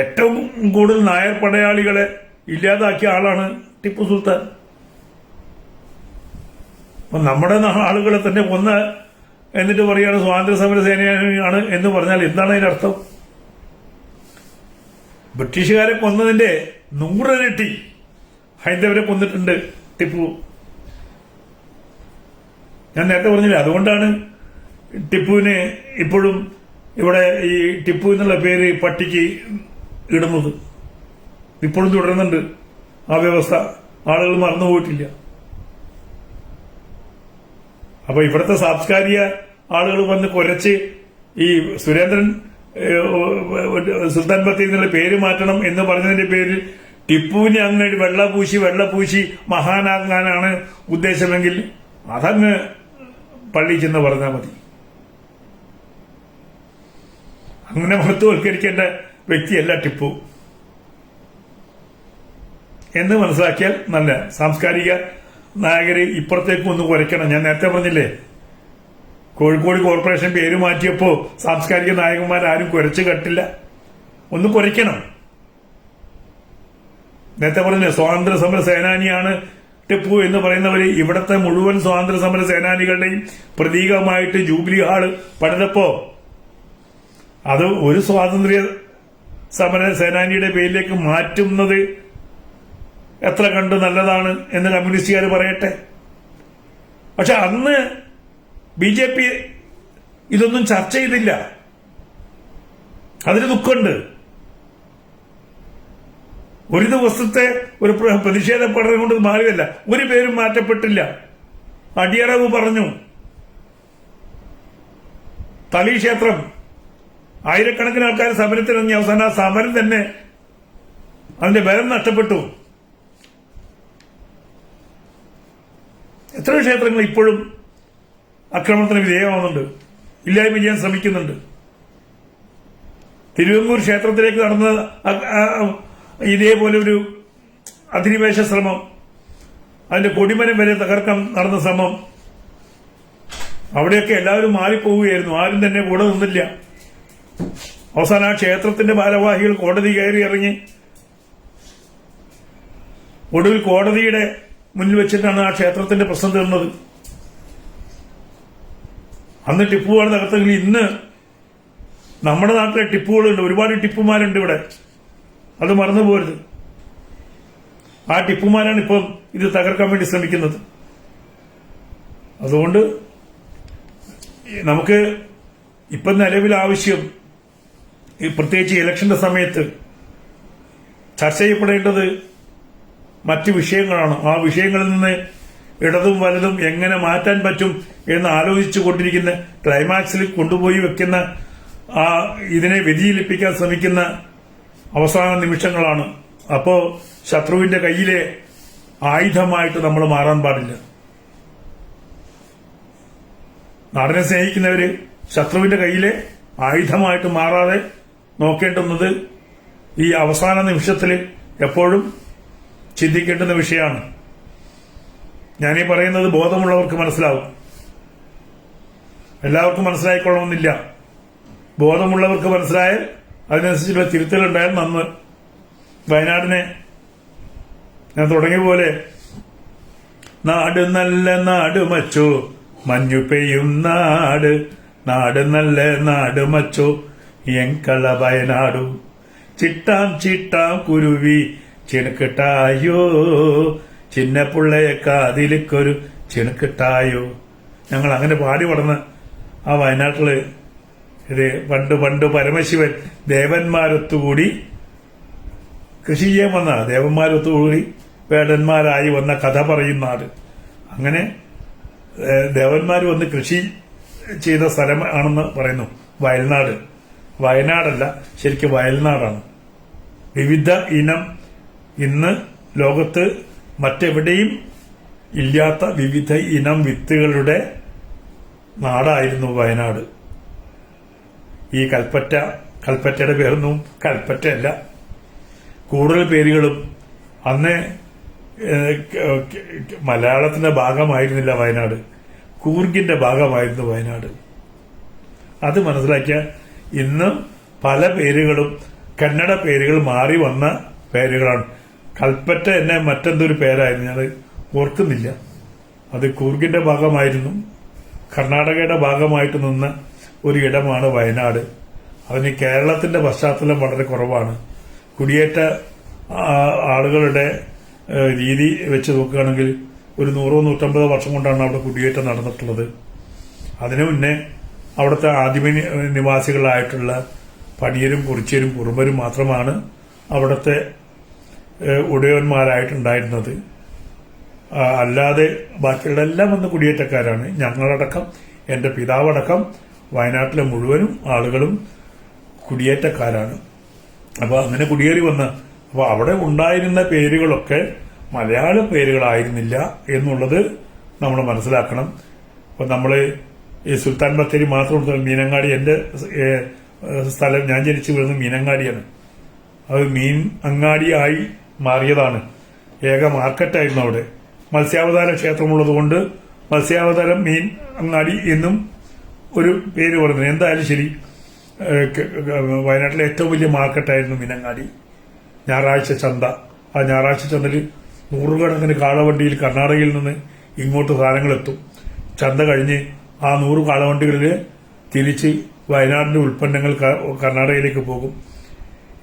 ഏറ്റവും കൂടുതൽ നായർ പടയാളികളെ ഇല്ലാതാക്കിയ ആളാണ് ടിപ്പു സുൽത്താൻ. അപ്പൊ നമ്മുടെ ആളുകളെ തന്നെ കൊന്ന എന്നിട്ട് പറയാണ് സ്വാതന്ത്ര്യ സമര സേനയാണ് എന്ന് പറഞ്ഞാൽ എന്താണ് അതിനർത്ഥം? ബ്രിട്ടീഷുകാരെ കൊന്നതിന്റെ 100 ഇരട്ടി ഹൈന്ദവരെ കൊന്നിട്ടുണ്ട് ടിപ്പു. ഞാൻ നേരത്തെ പറഞ്ഞില്ലേ, അതുകൊണ്ടാണ് ടിപ്പുവിനെ ഇപ്പോഴും ഇവിടെ ഈ ടിപ്പു എന്നുള്ള പേര് പട്ടിക്ക് ഇടുന്നത്. ഇപ്പോഴും തുടരുന്നുണ്ട് ആ വ്യവസ്ഥ. ആളുകൾ മറന്നുപോയിട്ടില്ല. അപ്പൊ ഇവിടുത്തെ സാംസ്കാരിക ആളുകൾ വന്ന് കുരച്ച് ഈ സുരേന്ദ്രൻ സുൽത്താൻ ബത്തേരി എന്നുള്ള പേര് മാറ്റണം എന്ന് പറഞ്ഞതിന്റെ പേരിൽ ടിപ്പുവിനെ അങ്ങ് വെള്ളപൂശി മഹാനാകാനാണ് ഉദ്ദേശമെങ്കിൽ അതങ്ങ് പള്ളി ചെന്ന് പറഞ്ഞാൽ മതി. അങ്ങനെ മഹത്വവൽക്കരിക്കേണ്ട വ്യക്തിയല്ല ടിപ്പു എന്ന് മനസ്സിലാക്കിയാൽ നല്ല. സാംസ്കാരിക നായകരെ ഇപ്പുറത്തേക്ക് ഒന്ന് കുറയ്ക്കണം. ഞാൻ നേരത്തെ പറഞ്ഞില്ലേ, കോഴിക്കോട് കോർപ്പറേഷൻ പേര് മാറ്റിയപ്പോ സാംസ്കാരിക നായകന്മാരാരും കുരച്ചു കെട്ടില്ല. ഒന്ന് കുറയ്ക്കണം. നേരത്തെ പറഞ്ഞില്ലേ, സ്വാതന്ത്ര്യ സമര സേനാനിയാണ് ടിപ്പു എന്ന് പറയുന്നവര് ഇവിടത്തെ മുഴുവൻ സ്വാതന്ത്ര്യ സമര സേനാനികളുടെയും പ്രതീകമായിട്ട് ജൂബിലി ഹാള് പണിതപ്പോ അത് ഒരു സ്വാതന്ത്ര്യ സമര സേനാനിയുടെ പേരിലേക്ക് മാറ്റുന്നത് എത്ര കണ്ട് നല്ലതാണ് എന്ന് കമ്മ്യൂണിസ്റ്റുകാർ പറയട്ടെ. പക്ഷെ അന്ന് BJP ഇതൊന്നും ചർച്ച ചെയ്തില്ല. അതിന് ദുഃഖമുണ്ട്. ഒരു ദിവസത്തെ ഒരു പ്രതിഷേധ പഠനം കൊണ്ട് മാറിയതല്ല. ഒരു പേരും മാറ്റപ്പെട്ടില്ല. അടിയറവ് പറഞ്ഞു. തളി ക്ഷേത്രം ആയിരക്കണക്കിന് ആൾക്കാർ സമരത്തിനിറങ്ങി അവസാനം ആ സമരം തന്നെ അതിന്റെ ബലം നഷ്ടപ്പെട്ടു. എത്രയോ ക്ഷേത്രങ്ങൾ ഇപ്പോഴും ആക്രമണത്തിന് വിധേയമാവുന്നുണ്ട്, ഇല്ലായ്മ ചെയ്യാൻ ശ്രമിക്കുന്നുണ്ട്. തിരുവെങ്ങൂർ ക്ഷേത്രത്തിലേക്ക് നടന്ന ഇതേപോലെ ഒരു അധിനിവേശ ശ്രമം, അതിന്റെ കൊടിമരം വരെ തകർക്കാൻ നടന്ന ശ്രമം, അവിടെയൊക്കെ എല്ലാവരും മാറിപ്പോവുകയായിരുന്നു. ആരും തന്നെ കൂടെ നിന്നില്ല. അവസാനം ആ ക്ഷേത്രത്തിന്റെ ഭാരവാഹികൾ കോടതി കയറി ഇറങ്ങി ഒടുവിൽ കോടതിയുടെ മുന്നിൽ വെച്ചിട്ടാണ് ആ ക്ഷേത്രത്തിന്റെ പ്രശ്നം തീർന്നത്. അന്ന് ടിപ്പുവാണ് തകർത്തെങ്കിൽ ഇന്ന് നമ്മുടെ നാട്ടിലെ ടിപ്പുകളുണ്ട്, ഒരുപാട് ടിപ്പുമാരുണ്ട് ഇവിടെ. അത് മറന്നു പോരുത്. ആ ടിപ്പുമാരാണ് ഇപ്പം ഇത് തകർക്കാൻ വേണ്ടി ശ്രമിക്കുന്നത്. അതുകൊണ്ട് നമുക്ക് ഇപ്പം നിലവിൽ ആവശ്യം, പ്രത്യേകിച്ച് ഇലക്ഷന്റെ സമയത്ത് ചർച്ച ചെയ്യപ്പെടേണ്ടത് മറ്റ് വിഷയങ്ങളാണ്. ആ വിഷയങ്ങളിൽ നിന്ന് ഇടതും വലതും എങ്ങനെ മാറ്റാൻ പറ്റും എന്ന് ആലോചിച്ചു കൊണ്ടിരിക്കുന്ന, ക്ലൈമാക്സിൽ കൊണ്ടുപോയി വെക്കുന്ന, ഇതിനെ വ്യതിചലിപ്പിക്കാൻ ശ്രമിക്കുന്ന അവസാന നിമിഷങ്ങളാണ്. അപ്പോ ശത്രുവിന്റെ കയ്യിലെ ആയുധമായിട്ട് നമ്മൾ മാറാൻ പാടില്ല. നാടിനെ സ്നേഹിക്കുന്നവര് ശത്രുവിന്റെ കയ്യിലെ ആയുധമായിട്ട് മാറാതെ നോക്കേണ്ടുന്നത് ഈ അവസാന നിമിഷത്തിൽ എപ്പോഴും ചിന്തിക്കേണ്ടുന്ന വിഷയമാണ്. ഞാനീ പറയുന്നത് ബോധമുള്ളവർക്ക് മനസ്സിലാവും, എല്ലാവർക്കും മനസ്സിലായിക്കൊള്ളണമെന്നില്ല. ബോധമുള്ളവർക്ക് മനസ്സിലായാൽ അതിനനുസരിച്ചുള്ള തിരുത്തലുണ്ടായാൽ നന്ന്. വയനാടിനെ ഞാൻ തുടങ്ങിയ പോലെ നാട് നല്ല നാട് മച്ചോ, മഞ്ഞു പെയ്യും നാട്, നാട് നല്ല നാട് മച്ചോ, എങ്കള വയനാടു, ചിട്ടാം ചിട്ടാം കുരുവി ചിണക്കിട്ടായോ, ചിന്നപ്പുള്ളയെ കാതിലിക്കൊരു ചിണക്കിട്ടായോ. ഞങ്ങൾ അങ്ങനെ പാടി പടന്ന് ആ വയനാട്ടില് ഇത് പണ്ട് പരമശിവൻ ദേവന്മാരൊത്തുകൂടി കൃഷി ചെയ്യാൻ വന്ന, ദേവന്മാരൊത്തുകൂടി വേടന്മാരായി വന്ന കഥ പറയുന്ന നാട്. അങ്ങനെ ദേവന്മാർ വന്ന് കൃഷി ചെയ്ത സ്ഥലം ആണെന്ന് പറയുന്നു വയൽനാട്. വയനാടല്ല, ശരിക്കും വയൽനാടാണ്. വിവിധ ഇനം, ഇന്ന് ലോകത്ത് മറ്റെവിടെയും ഇല്ലാത്ത വിവിധ ഇനം വിത്തുകളുടെ നാടായിരുന്നു വയനാട്. ഈ കൽപ്പറ്റയുടെ പേരൊന്നും കൽപ്പറ്റയല്ല. കൂടുതൽ പേരുകളും അന്ന് മലയാളത്തിന്റെ ഭാഗമായിരുന്നില്ല വയനാട്, കൂർഗിന്റെ ഭാഗമായിരുന്നു വയനാട്. അത് മനസ്സിലാക്കിയ ഇന്ന് പല പേരുകളും കന്നഡ പേരുകൾ മാറി വന്ന പേരുകളാണ്. കൽപ്പറ്റ എന്നെ മറ്റെന്തൊരു പേരായിരുന്നു, ഞാൻ ഓർക്കുന്നില്ല. അത് കൂർഗിന്റെ ഭാഗമായിരുന്നു, കർണാടകയുടെ ഭാഗമായിട്ട് നിന്ന ഒരു ഇടമാണ് വയനാട്. അതിന് കേരളത്തിന്റെ പശ്ചാത്തലം വളരെ കുറവാണ്. കുടിയേറ്റ ആളുകളുടെ രീതി വെച്ച് നോക്കുകയാണെങ്കിൽ ഒരു 100-150 വർഷം കൊണ്ടാണ് അവിടെ കുടിയേറ്റം നടന്നിട്ടുള്ളത്. അതിനു മുന്നേ അവിടുത്തെ ആദിമ നിവാസികളായിട്ടുള്ള പണിയരും കുറിച്യരും കുറുമ്പരും മാത്രമാണ് അവിടുത്തെ ഉടയവന്മാരായിട്ടുണ്ടായിരുന്നത്. അല്ലാതെ ബാക്കിയുള്ള എല്ലാം വന്ന് കുടിയേറ്റക്കാരാണ്. ഞങ്ങളടക്കം, എന്റെ പിതാവടക്കം വയനാട്ടിലെ മുഴുവനും ആളുകളും കുടിയേറ്റക്കാരാണ്. അപ്പൊ അങ്ങനെ കുടിയേറി വന്ന, അപ്പൊ അവിടെ ഉണ്ടായിരുന്ന പേരുകളൊക്കെ മലയാള പേരുകളായിരുന്നില്ല എന്നുള്ളത് നമ്മൾ മനസ്സിലാക്കണം. അപ്പൊ നമ്മള് ഈ സുൽത്താൻ ബത്തേരി മാത്രം, മീനങ്ങാടി, എന്റെ സ്ഥലം, ഞാൻ ജനിച്ചു വീഴുന്നത് മീനങ്ങാടിയാണ്. അത് മീൻ അങ്ങാടിയായി മാറിയതാണ്. ഏക മാർക്കറ്റായിരുന്നു അവിടെ. മത്സ്യാവതാര ക്ഷേത്രമുള്ളതുകൊണ്ട് മത്സ്യാവതാരം മീൻ അങ്ങാടി എന്നും ഒരു പേര് പറയുന്നത്. എന്തായാലും ശരി, വയനാട്ടിലെ ഏറ്റവും വലിയ മാർക്കറ്റായിരുന്നു മീനങ്ങാടി. ഞായറാഴ്ച ചന്ത. ആ ഞായറാഴ്ച ചന്തയിൽ നൂറുകണക്കിന് കാളവണ്ടിയിൽ കർണാടകയിൽ നിന്ന് ഇങ്ങോട്ട് സാധനങ്ങൾ എത്തും. ചന്ത കഴിഞ്ഞ് ആ 100 കാളവണ്ടികളിൽ തിരിച്ച് വയനാടിന്റെ ഉൽപ്പന്നങ്ങൾ കർണാടകയിലേക്ക് പോകും.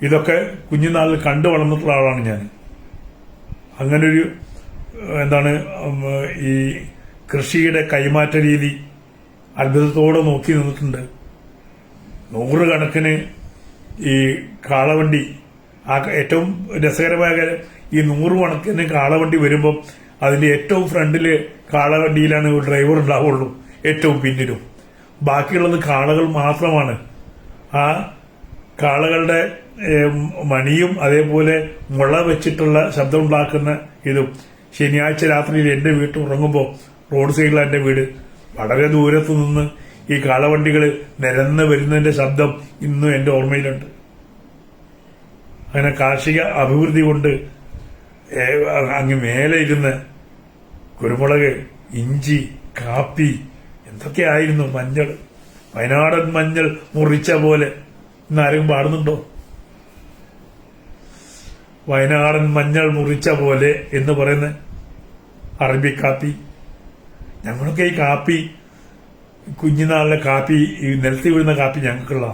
ഇതൊക്കെ കുഞ്ഞുനാളിൽ കണ്ടു വളർന്നിട്ടുള്ള ആളാണ് ഞാൻ. അങ്ങനൊരു ഈ കൃഷിയുടെ കൈമാറ്റ രീതി അത്ഭുതത്തോടെ നോക്കി നിന്നിട്ടുണ്ട്. 100 കണക്കിന് ഈ കാളവണ്ടി, ആ ഏറ്റവും രസകരമായ കാര്യം, ഈ 100 കണക്കിന് കാളവണ്ടി വരുമ്പോൾ അതിന്റെ ഏറ്റവും ഫ്രണ്ടില് കാളവണ്ടിയിലാണ് ഒരു ഡ്രൈവർ ഉണ്ടാവുള്ളൂ, ഏറ്റവും പിന്നിലും. ബാക്കിയുള്ളത് കാളകൾ മാത്രമാണ്. ആ കാളകളുടെ മണിയും അതേപോലെ മുള വെച്ചിട്ടുള്ള ശബ്ദമുണ്ടാക്കുന്ന ഇതും. ശനിയാഴ്ച രാത്രിയിൽ എന്റെ വീട്ടിൽ ഉറങ്ങുമ്പോൾ റോഡ് സൈഡിലാണ് എന്റെ വീട്. വളരെ ദൂരത്തു നിന്ന് ഈ കാളവണ്ടികൾ നിരന്ന് വരുന്നതിന്റെ ശബ്ദം ഇന്നും എന്റെ ഓർമ്മയിലുണ്ട്. അങ്ങനെ കാർഷിക അഭിവൃദ്ധി കൊണ്ട് അങ്ങ് മേലെ ഇരുന്ന് കുരുമുളക്, ഇഞ്ചി, കാപ്പി, എന്തൊക്കെയായിരുന്നു, മഞ്ഞൾ, വയനാടൻ മഞ്ഞൾ മുറിച്ച പോലെ. ഇന്നാരും പാടുന്നുണ്ടോ? വയനാടൻ മഞ്ഞൾ മുറിച്ച പോലെ എന്ന് പറയുന്ന അറബിക്കാപ്പി. ഞങ്ങളൊക്കെ ഈ കാപ്പി, കുഞ്ഞുനാളിലെ കാപ്പി, ഈ നിലത്തി വീഴുന്ന കാപ്പി ഞങ്ങൾക്കുള്ള,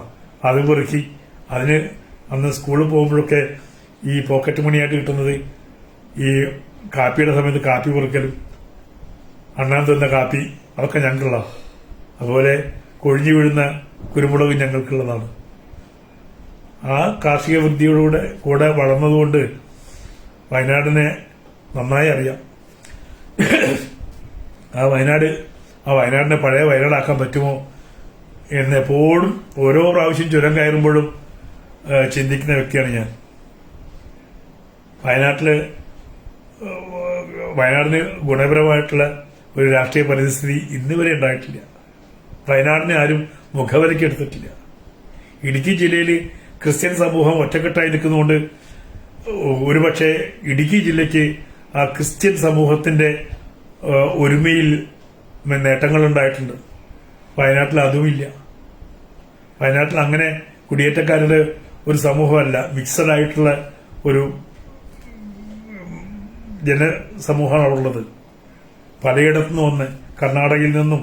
അത് പെറുക്കി അതിന് അന്ന് സ്കൂളിൽ പോകുമ്പോഴൊക്കെ ഈ പോക്കറ്റ് മണിയായിട്ട് കിട്ടുന്നത് ഈ കാപ്പിയുടെ സമയത്ത് കാപ്പി പെറുക്കലും അണ്ണാൻ തന്ന കാപ്പി അതൊക്കെ ഞങ്ങൾക്കുള്ള. അതുപോലെ കൊഴിഞ്ഞു വീഴുന്ന കുരുമുളക് ഞങ്ങൾക്കുള്ളതാണ്. ആ കാർഷിക വൃത്തിയോടുകൂടെ കൂടെ വളർന്നതുകൊണ്ട് വയനാടിനെ നന്നായി അറിയാം. ആ വയനാടിനെ പഴയ വയനാടാക്കാൻ പറ്റുമോ എന്ന് എപ്പോഴും ഓരോ പ്രാവശ്യം ചുരം കയറുമ്പോഴും ചിന്തിക്കുന്ന വ്യക്തിയാണ് ഞാൻ. വയനാടിന് ഗുണപരമായിട്ടുള്ള ഒരു രാഷ്ട്രീയ പരിസ്ഥിതി ഇന്ന് വരെ ഉണ്ടായിട്ടില്ല. വയനാടിനെ ആരും മുഖവരയ്ക്ക് എടുത്തിട്ടില്ല. ഇടുക്കി ജില്ലയിൽ ക്രിസ്ത്യൻ സമൂഹം ഒറ്റക്കെട്ടായി നിൽക്കുന്നതുകൊണ്ട് ഒരുപക്ഷെ ഇടുക്കി ജില്ലയ്ക്ക് ആ ക്രിസ്ത്യൻ സമൂഹത്തിന്റെ ഒരുമയിൽ നേട്ടങ്ങൾ ഉണ്ടായിട്ടുണ്ട്. വയനാട്ടിൽ അതുമില്ല. വയനാട്ടിൽ അങ്ങനെ കുടിയേറ്റക്കാരുടെ ഒരു സമൂഹമല്ല, മിക്സഡ് ആയിട്ടുള്ള ഒരു ജനസമൂഹമാണ് ഉള്ളത്. പലയിടത്തുനിന്നും വന്ന് കർണാടകയിൽ നിന്നും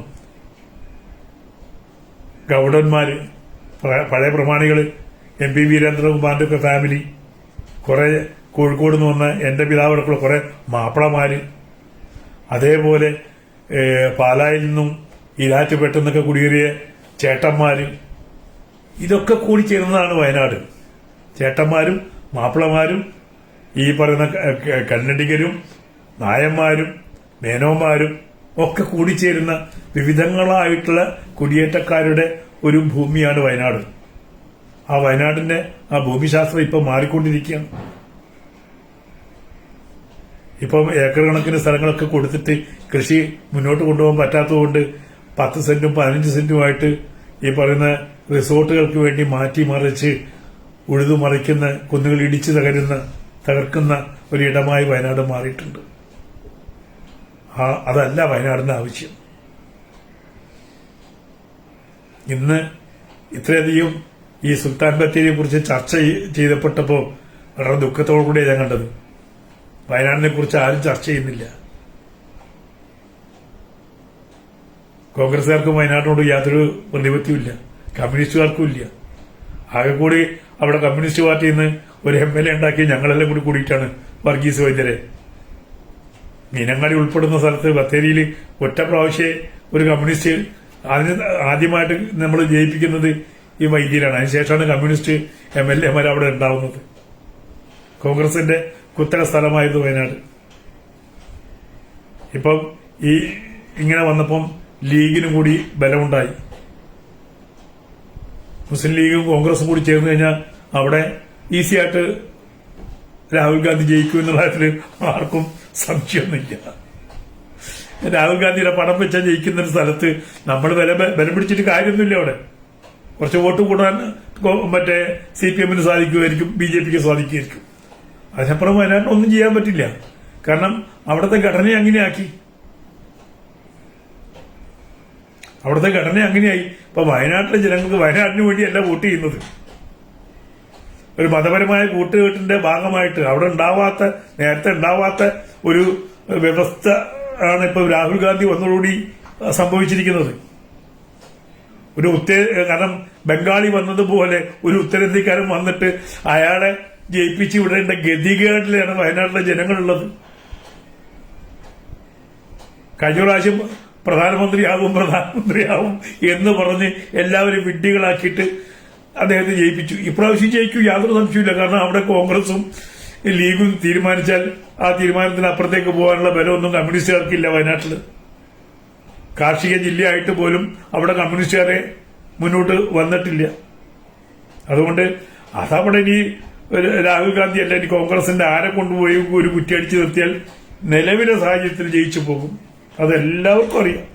ഗൗഡന്മാര്, പഴയ പ്രമാണികള്, MP വീരേന്ദ്രകുമാറിന്റെ ഒക്കെ ഫാമിലി, കുറെ കോഴിക്കോട് നിന്ന് വന്ന എന്റെ പിതാവടക്കുള്ള കുറെ മാപ്പിളമാര്, അതേപോലെ പാലായിൽ നിന്നും ഈരാറ്റുപേട്ട നിന്നൊക്കെ കുടിയേറിയ ചേട്ടന്മാര്, ഇതൊക്കെ കൂടി ചേർന്നതാണ് വയനാട്. ചേട്ടന്മാരും മാപ്പിളമാരും ഈ പറയുന്ന കന്നഡികരും നായന്മാരും മേനോന്മാരും ഒക്കെ കൂടിച്ചേരുന്ന വിവിധങ്ങളായിട്ടുള്ള കുടിയേറ്റക്കാരുടെ ഒരു ഭൂമിയാണ് വയനാട്. ആ വയനാടിന്റെ ആ ഭൂമിശാസ്ത്രം ഇപ്പം മാറിക്കൊണ്ടിരിക്കുകയാണ്. ഇപ്പം ഏക്കർ കണക്കിന് സ്ഥലങ്ങളൊക്കെ കൊടുത്തിട്ട് കൃഷി മുന്നോട്ട് കൊണ്ടുപോകാൻ പറ്റാത്തതുകൊണ്ട് 10 സെന്റും 15 സെന്റുമായിട്ട് ഈ പറയുന്ന റിസോർട്ടുകൾക്ക് വേണ്ടി മാറ്റിമറിച്ച് ഉഴുതുമറിക്കുന്ന, കുന്നുകൾ ഇടിച്ചു തകർക്കുന്ന ഒരിടമായി വയനാട് മാറിയിട്ടുണ്ട്. അതല്ല വയനാടിന്റെ ആവശ്യം. ഇന്ന് ഇത്രയധികം ഈ സുൽത്താൻ ബത്തേരിയെ കുറിച്ച് ചർച്ച ചെയ്തപ്പെട്ടപ്പോൾ വളരെ ദുഃഖത്തോടു കൂടിയാണ് ഞാൻ കണ്ടത്. വയനാടിനെ കുറിച്ച് ആരും ചർച്ച ചെയ്യുന്നില്ല. കോൺഗ്രസുകാർക്കും വയനാടിനോട് യാതൊരു പ്രതിപത്തിയുമില്ല, കമ്മ്യൂണിസ്റ്റുകാർക്കും ഇല്ല. ആകെ കൂടി അവിടെ കമ്മ്യൂണിസ്റ്റ് പാർട്ടിയിൽ നിന്ന് ഒരു MLA ഉണ്ടാക്കി ഞങ്ങളെല്ലാം കൂടി കൂടിയിട്ടാണ് വർഗീസ് വൈദ്യരെ. മീനങ്ങാടി ഉൾപ്പെടുന്ന സ്ഥലത്ത് ബത്തേരിയിൽ ഒറ്റ പ്രാവശ്യം ഒരു കമ്മ്യൂണിസ്റ്റ് ആദ്യമായിട്ട് നമ്മൾ ജയിപ്പിക്കുന്നത് ഈ വൈദ്യരാണ്. അതിനുശേഷമാണ് കമ്മ്യൂണിസ്റ്റ് MLA അവിടെ ഉണ്ടാവുന്നത്. കോൺഗ്രസിന്റെ കുത്തക സ്ഥലമായിരുന്നു വയനാട്. ഇപ്പം ഇങ്ങനെ വന്നപ്പം ലീഗിനും കൂടി ബലമുണ്ടായി. മുസ്ലിം ലീഗും കോൺഗ്രസും കൂടി ചേർന്ന് കഴിഞ്ഞാൽ അവിടെ ഈസിയായിട്ട് രാഹുൽ ഗാന്ധി ജയിക്കും എന്നുള്ള കാര്യത്തിൽ ആർക്കും സംശയമൊന്നുമില്ല. രാഹുൽ ഗാന്ധിയുടെ പണം വെച്ചാൽ ജയിക്കുന്ന ഒരു സ്ഥലത്ത് നമ്മൾ ബലം പിടിച്ചിട്ട് കാര്യമൊന്നുമില്ല. അവിടെ കുറച്ച് വോട്ട് കൂടാൻ മറ്റേ CPM-ന് സാധിക്കുമായിരിക്കും, BJPക്ക് സാധിക്കുമായിരിക്കും. അതിനപ്പുറം വയനാട്ടിൽ ഒന്നും ചെയ്യാൻ പറ്റില്ല. കാരണം അവിടുത്തെ ഘടന അങ്ങനെയാക്കി. അവിടുത്തെ ഘടന അങ്ങനെയായി. ഇപ്പൊ വയനാട്ടിലെ ജനങ്ങൾക്ക് വയനാടിന് വേണ്ടിയല്ല വോട്ട് ചെയ്യുന്നത്. ഒരു മതപരമായ കൂട്ടുകെട്ടിന്റെ ഭാഗമായിട്ട് അവിടെ നേരത്തെ ഉണ്ടാവാത്ത ഒരു വ്യവസ്ഥ ആണ് ഇപ്പൊ രാഹുൽ ഗാന്ധി വന്നതോടുകൂടി സംഭവിച്ചിരിക്കുന്നത്. കാരണം ബംഗാളി വന്നതുപോലെ ഒരു ഉത്തരേന്ത്യക്കാരൻ വന്നിട്ട് അയാളെ ജയിപ്പിച്ച് വിടേണ്ട ഗതികേടിലാണ് വയനാട്ടിലെ ജനങ്ങളുള്ളത്. കഴിഞ്ഞ പ്രാവശ്യം പ്രധാനമന്ത്രിയാവും എന്ന് പറഞ്ഞ് എല്ലാവരും വിഡ്ഢികളാക്കിയിട്ട് അദ്ദേഹത്തെ ജയിപ്പിച്ചു. ഇപ്രാവശ്യം ജയിക്കും, യാതൊരു സംശയമില്ല. കാരണം അവിടെ കോൺഗ്രസും ലീഗും തീരുമാനിച്ചാൽ ആ തീരുമാനത്തിന് അപ്പുറത്തേക്ക് പോകാനുള്ള ബലമൊന്നും കമ്മ്യൂണിസ്റ്റുകാർക്കില്ല. വയനാട്ടിൽ കാർഷിക ജില്ലയായിട്ട് പോലും അവിടെ കമ്മ്യൂണിസ്റ്റുകാരെ മുന്നോട്ട് വന്നിട്ടില്ല. അതുകൊണ്ട് അതവിടെ ഇനി രാഹുൽ ഗാന്ധി അല്ല, ഇനി കോൺഗ്രസിന്റെ ആരെ കൊണ്ടുപോയി ഒരു കുറ്റിയടിച്ചു നിർത്തിയാൽ നിലവിലെ സാഹചര്യത്തിൽ ജയിച്ചു പോകും. അതെല്ലാവർക്കും അറിയാം.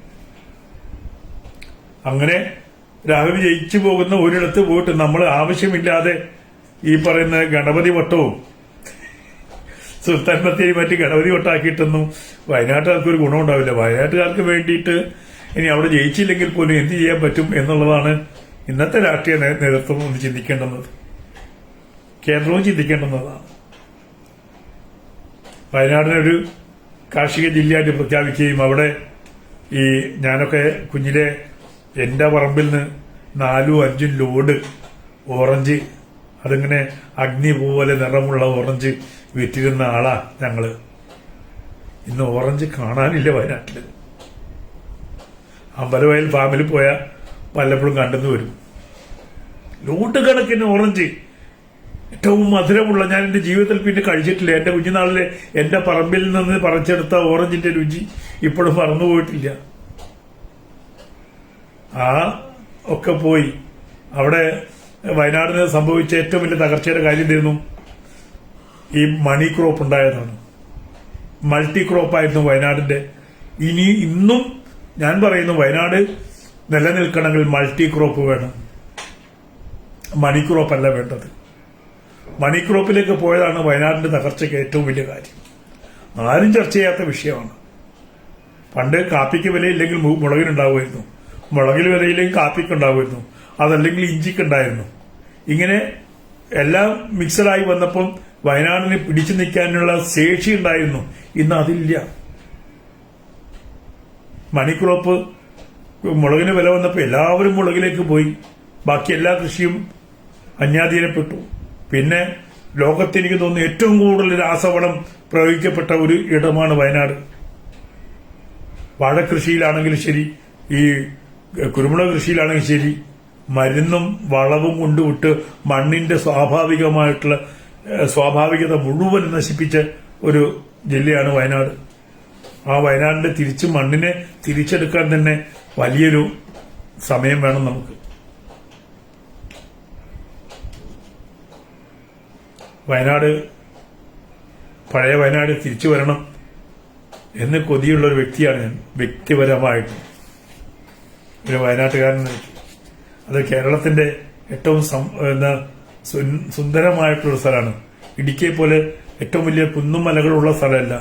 അങ്ങനെ രാഹുൽ ജയിച്ചു പോകുന്ന ഒരിടത്ത് പോയിട്ട് നമ്മൾ ആവശ്യമില്ലാതെ ഈ പറയുന്ന ഗണപതി വട്ടവും സുൽത്താൻ ബത്തേരി മറ്റ് ഗണപതി വട്ടാക്കിയിട്ടൊന്നും വയനാട്ടുകാർക്ക് ഒരു ഗുണമുണ്ടാവില്ല. വയനാട്ടുകാർക്ക് വേണ്ടിയിട്ട് ഇനി അവിടെ ജയിച്ചില്ലെങ്കിൽ പോലും എന്ത് ചെയ്യാൻ പറ്റും എന്നുള്ളതാണ് ഇന്നത്തെ രാഷ്ട്രീയ നേതൃത്വം ഒന്ന് ചിന്തിക്കേണ്ടുന്നത്, കേന്ദ്രവും ചിന്തിക്കേണ്ടുന്നതാണ്. വയനാടിനൊരു കാർഷിക ജില്ലയായിട്ട് പ്രഖ്യാപിക്കുകയും അവിടെ ഈ ഞാനൊക്കെ കുഞ്ഞിലെ എന്റെ പറമ്പിൽ നിന്ന് 4-5 ലോഡ് ഓറഞ്ച്, അതിങ്ങനെ അഗ്നി പോലെ നിറമുള്ള ഓറഞ്ച് വിറ്റിരുന്ന ആളാ ഞങ്ങള്. ഇന്ന് ഓറഞ്ച് കാണാനില്ല വയനാട്ടില്. അമ്പലവയൽ ഫാമിൽ പോയാൽ വല്ലപ്പോഴും കണ്ടെന്ന് വരും. ലോഡ് കണക്കിന് ഓറഞ്ച്, ഏറ്റവും മധുരമുള്ള, ഞാൻ എന്റെ ജീവിതത്തിൽ പിന്നെ കഴിച്ചിട്ടില്ല. എന്റെ കുഞ്ഞുനാളിലെ എന്റെ പറമ്പിൽ നിന്ന് പറിച്ചെടുത്ത ഓറഞ്ചിന്റെ രുചി ഇപ്പോഴും മറന്നുപോയിട്ടില്ല. ആ ഒക്കെ പോയി. അവിടെ വയനാടിന് സംഭവിച്ച ഏറ്റവും വലിയ തകർച്ചയുടെ കാര്യം എന്തായിരുന്നു? ഈ മണി ക്രോപ്പ് ഉണ്ടായതാണ്. മൾട്ടി ക്രോപ്പായിരുന്നു വയനാടിന്റെ. ഇന്നും ഞാൻ പറയുന്നു, വയനാട് നിലനിൽക്കണമെങ്കിൽ മൾട്ടി ക്രോപ്പ് വേണം, മണി ക്രോപ്പ് അല്ല വേണ്ടത്. മണി ക്രോപ്പിലേക്ക് പോയതാണ് വയനാടിന്റെ തകർച്ചയ്ക്ക് ഏറ്റവും വലിയ കാര്യം. ആരും ചർച്ച ചെയ്യാത്ത വിഷയമാണ്. പണ്ട് കാപ്പിക്ക് വിലയില്ലെങ്കിൽ മുളകിനുണ്ടാവുമായിരുന്നു, മുളകിൽ വിലയില്ലെങ്കിൽ കാപ്പിക്കുണ്ടാവുമായിരുന്നു, അതല്ലെങ്കിൽ ഇഞ്ചിക്കുണ്ടായിരുന്നു. ഇങ്ങനെ എല്ലാം മിക്സഡായി വന്നപ്പം വയനാടിന് പിടിച്ചു നിൽക്കാനുള്ള ശേഷി ഉണ്ടായിരുന്നു. ഇന്ന് അതില്ല. മണിക്രോപ്പ് മുളകിന് വില വന്നപ്പോൾ എല്ലാവരും മുളകിലേക്ക് പോയി. ബാക്കി എല്ലാ കൃഷിയും അന്യാധീനപ്പെട്ടു. പിന്നെ ലോകത്ത് എനിക്ക് തോന്നുന്നു ഏറ്റവും കൂടുതൽ രാസവളം പ്രയോഗിക്കപ്പെട്ട ഒരു ഇടമാണ് വയനാട്. വാഴക്കൃഷിയിലാണെങ്കിലും ശരി, ഈ കുരുമുളക് കൃഷിയിലാണെങ്കിൽ ശരി, മരുന്നും വളവും കൊണ്ടുവിട്ട് മണ്ണിന്റെ സ്വാഭാവികത മുഴുവൻ നശിപ്പിച്ച ഒരു ജില്ലയാണ് വയനാട്. ആ വയനാടിന്റെ മണ്ണിനെ തിരിച്ചെടുക്കാൻ തന്നെ വലിയൊരു സമയം വേണം നമുക്ക്. വയനാട്, പഴയ വയനാട് തിരിച്ചു വരണം എന്ന് കൊതിയുള്ള ഒരു വ്യക്തിയാണ് ഞാൻ, വ്യക്തിപരമായിട്ട് ഒരു വയനാട്ടുകാരൻ. അത് കേരളത്തിന്റെ ഏറ്റവും സുന്ദരമായിട്ടുള്ള സ്ഥലമാണ്. ഇടുക്കിയെ പോലെ ഏറ്റവും വലിയ കുന്നും മലകളുള്ള സ്ഥലമല്ല.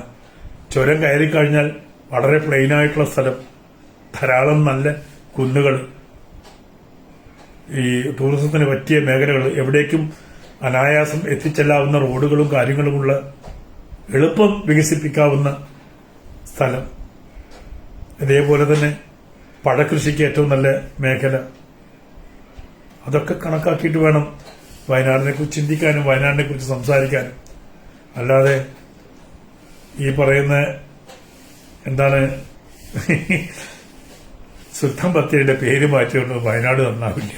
ചുരം കയറിക്കഴിഞ്ഞാൽ വളരെ പ്ലെയിനായിട്ടുള്ള സ്ഥലം, ധാരാളം നല്ല കുന്നുകൾ, ഈ ടൂറിസത്തിന് പറ്റിയ മേഖലകൾ, എവിടേക്കും അനായാസം എത്തിച്ചെല്ലാവുന്ന റോഡുകളും കാര്യങ്ങളുമുള്ള, എളുപ്പം വികസിപ്പിക്കാവുന്ന സ്ഥലം. ഇതേപോലെ തന്നെ പഴകൃഷിക്ക് ഏറ്റവും നല്ല മേഖല. അതൊക്കെ കണക്കാക്കിയിട്ട് വേണം വയനാടിനെ കുറിച്ച് ചിന്തിക്കാനും വയനാടിനെ കുറിച്ച് സംസാരിക്കാനും. അല്ലാതെ ഈ പറയുന്ന എന്താണ് സുൽത്താൻ ബത്തേരിയുടെ പേര് മാറ്റിക്കൊണ്ട് വയനാട് നന്നാവില്ല.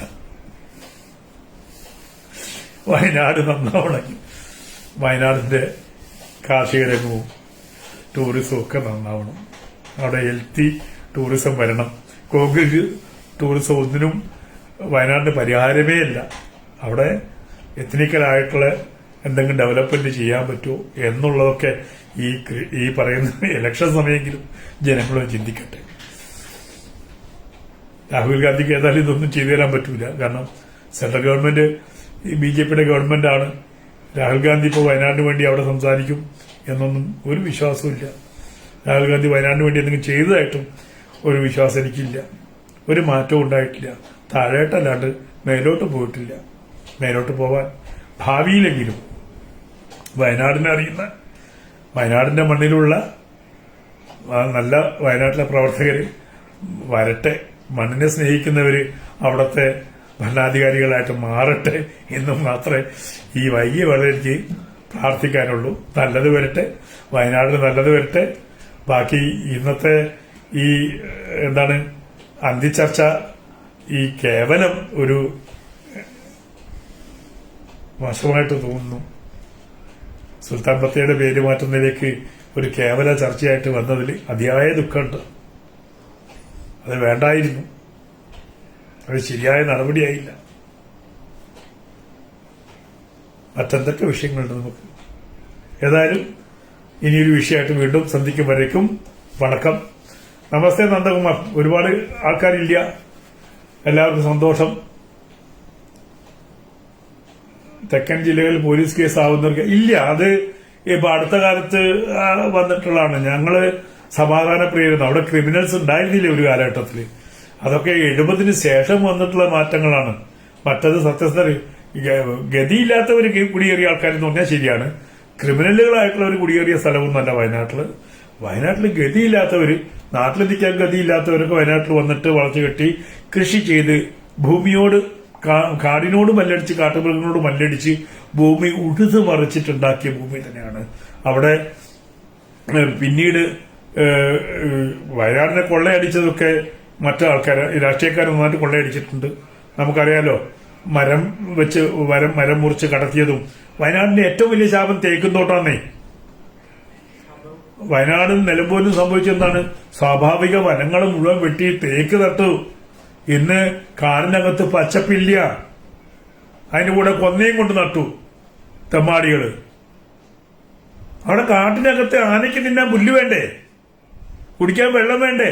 വയനാട് നന്നാവണമെങ്കിൽ വയനാടിന്റെ കാർഷിക രംഗവും ടൂറിസവും ഒക്കെ നന്നാവണം. അവിടെ ഹെൽത്തി ടൂറിസം വരണം. കോൺക്രീറ്റ് ടൂറിസം ഒന്നിനും വയനാടിന് പരിഹാരമേ ഇല്ല. അവിടെ എത്നിക്കലായിട്ടുള്ള എന്തെങ്കിലും ഡെവലപ്മെന്റ് ചെയ്യാൻ പറ്റുമോ എന്നുള്ളതൊക്കെ ഈ പറയുന്ന ഇലക്ഷൻ സമയമെങ്കിലും ജനങ്ങളും ചിന്തിക്കട്ടെ. രാഹുൽ ഗാന്ധിക്ക് ഏതായാലും ഇതൊന്നും ചെയ്തു തരാൻ പറ്റൂല. കാരണം സെൻട്രൽ ഗവൺമെന്റ് BJPയുടെ ഗവൺമെന്റാണ്. രാഹുൽ ഗാന്ധി ഇപ്പോൾ വയനാടിന് വേണ്ടി അവിടെ സംസാരിക്കും എന്നൊന്നും ഒരു വിശ്വാസവും ഇല്ല. രാഹുൽ ഗാന്ധി വയനാടിന് വേണ്ടി എന്തെങ്കിലും ചെയ്തതായിട്ടും ഒരു വിശ്വാസം എനിക്കില്ല. ഒരു മാറ്റവും ഉണ്ടായിട്ടില്ല. താഴോട്ടല്ലാണ്ട് മേലോട്ട് പോയിട്ടില്ല. മേലോട്ട് പോവാൻ ഭാവിയിലെങ്കിലും വയനാടിനെ അറിയുന്ന, വയനാടിന്റെ മണ്ണിലുള്ള നല്ല വയനാട്ടിലെ പ്രവർത്തകര് വരട്ടെ. മണ്ണിനെ സ്നേഹിക്കുന്നവര് അവിടത്തെ ഭരണാധികാരികളായിട്ട് മാറട്ടെ എന്ന് മാത്രമേ ഈ വൈകിയ വേളയ്ക്ക് പ്രാർത്ഥിക്കാനുള്ളൂ. നല്ലത് വരട്ടെ, വയനാടിന് നല്ലത് വരട്ടെ. ബാക്കി ഇന്നത്തെ ഈ അന്തിച്ചർച്ച ഈ കേവലം ഒരു മോശമായിട്ട് തോന്നുന്നു. സുൽത്താൻ ബത്തേരിയുടെ പേര് മാറ്റുന്നതിലേക്ക് ഒരു കേവല ചർച്ചയായിട്ട് വന്നതിൽ അതിയായ ദുഃഖമുണ്ട്. അത് വേണ്ടായിരുന്നു. അത് ശരിയായ നടപടിയായില്ല. മറ്റെന്തൊക്കെ വിഷയങ്ങളുണ്ട് നമുക്ക്. ഏതായാലും ഇനിയൊരു വിഷയമായിട്ട് വീണ്ടും സന്ധിക്കും വരേക്കും വണക്കം. നമസ്തേ നന്ദകുമാർ. ഒരുപാട് ആൾക്കാരില്ല, എല്ലാവർക്കും സന്തോഷം. തെക്കൻ ജില്ലകളിൽ പോലീസ് കേസ് ആവുന്നവർക്ക് ഇല്ല. അത് ഇപ്പൊ അടുത്ത കാലത്ത് വന്നിട്ടുള്ളതാണ്. ഞങ്ങള് സമാധാന പ്രിയരുന്നു. അവിടെ ക്രിമിനൽസ് ഉണ്ടായിരുന്നില്ല ഒരു കാലഘട്ടത്തില്. അതൊക്കെ 70-ന് ശേഷം വന്നിട്ടുള്ള മാറ്റങ്ങളാണ്. മറ്റത് സത്യസ്ഥ ഗതിയില്ലാത്തവര് കുടിയേറിയ ആൾക്കാരെന്ന് പറഞ്ഞാൽ ശരിയാണ്. ക്രിമിനലുകളായിട്ടുള്ളവർ കുടിയേറിയ സ്ഥലമൊന്നുമല്ല വയനാട്ടില് ഗതിയില്ലാത്തവര്, നാട്ടിലെത്തിക്കാൻ ഗതിയില്ലാത്തവരൊക്കെ വയനാട്ടിൽ വന്നിട്ട് വളച്ചു കെട്ടി കൃഷി ചെയ്ത് ഭൂമിയോട് കാടിനോട് മല്ലടിച്ച് കാട്ടുമൃഗങ്ങളോട് മല്ലടിച്ച് ഭൂമി ഉഴുത് മറിച്ചിട്ടുണ്ടാക്കിയ ഭൂമി തന്നെയാണ് അവിടെ. പിന്നീട് വയനാടിനെ കൊള്ളയടിച്ചതൊക്കെ മറ്റു ആൾക്കാർ, രാഷ്ട്രീയക്കാർ നന്നായിട്ട് കൊള്ളയടിച്ചിട്ടുണ്ട്. നമുക്കറിയാലോ, മരം മുറിച്ച് കടത്തിയതും. വയനാടിന്റെ ഏറ്റവും വലിയ ശാപം തേക്കും തോട്ടാന്നേ. വയനാടും നിലമ്പൂരിലും സംഭവിച്ചെന്താണ്? സ്വാഭാവിക വനങ്ങൾ മുഴുവൻ വെട്ടി തേക്ക് നട്ടു. ഇന്ന് കാടിനകത്ത് പച്ചപ്പില്ല. അതിന്റെ കൂടെ കൊന്നയും കൊണ്ട് നട്ടു തെമ്മാടികള്. അവിടെ കാട്ടിനകത്ത് ആനയ്ക്ക് തിന്നാൻ പുല്ല് വേണ്ടേ? കുടിക്കാൻ വെള്ളം വേണ്ടേ?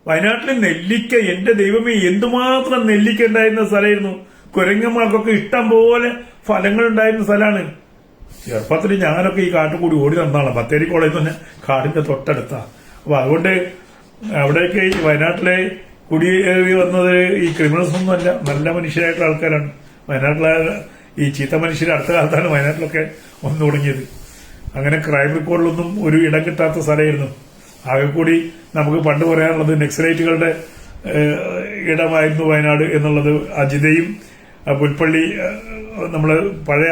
വയനാട്ടിലെ നെല്ലിക്ക, എന്റെ ദൈവമേ, എന്തുമാത്രം നെല്ലിക്ക ഉണ്ടായിരുന്ന സ്ഥലമായിരുന്നു. കുരങ്ങന്മാർക്കൊക്കെ ഇഷ്ടം പോലെ ഫലങ്ങൾ ഉണ്ടായിരുന്ന സ്ഥലമാണ്. ചെറുപ്പത്തിൽ ഞാനൊക്കെ ഈ കാട്ടിൽ കൂടി ഓടി നടന്നാണ്. ബത്തേരി കോളേജ് തന്നെ കാടിന്റെ തൊട്ടടുത്താ. അപ്പൊ അതുകൊണ്ട് അവിടേക്ക് ഈ വയനാട്ടിലെ കുടിയേറി വന്നത് ഈ ക്രിമിനൽസ് ഒന്നും അല്ല, നല്ല മനുഷ്യരായിട്ടുള്ള ആൾക്കാരാണ്. വയനാട്ടിലെ ഈ ചീത്ത മനുഷ്യർ അടുത്ത കാലത്താണ് വയനാട്ടിലൊക്കെ വന്നു തുടങ്ങിയത്. അങ്ങനെ ക്രൈം റെക്കോർഡിലൊന്നും ഒരു ഇടം കിട്ടാത്ത സ്ഥലമായിരുന്നു. ആകെ കൂടി നമുക്ക് പണ്ട് പറയാനുള്ളത് നക്സലൈറ്റുകളുടെ ഇടമായിരുന്നു വയനാട് എന്നുള്ളത്. അജിതയും പുൽപ്പള്ളി, നമ്മള് പഴയ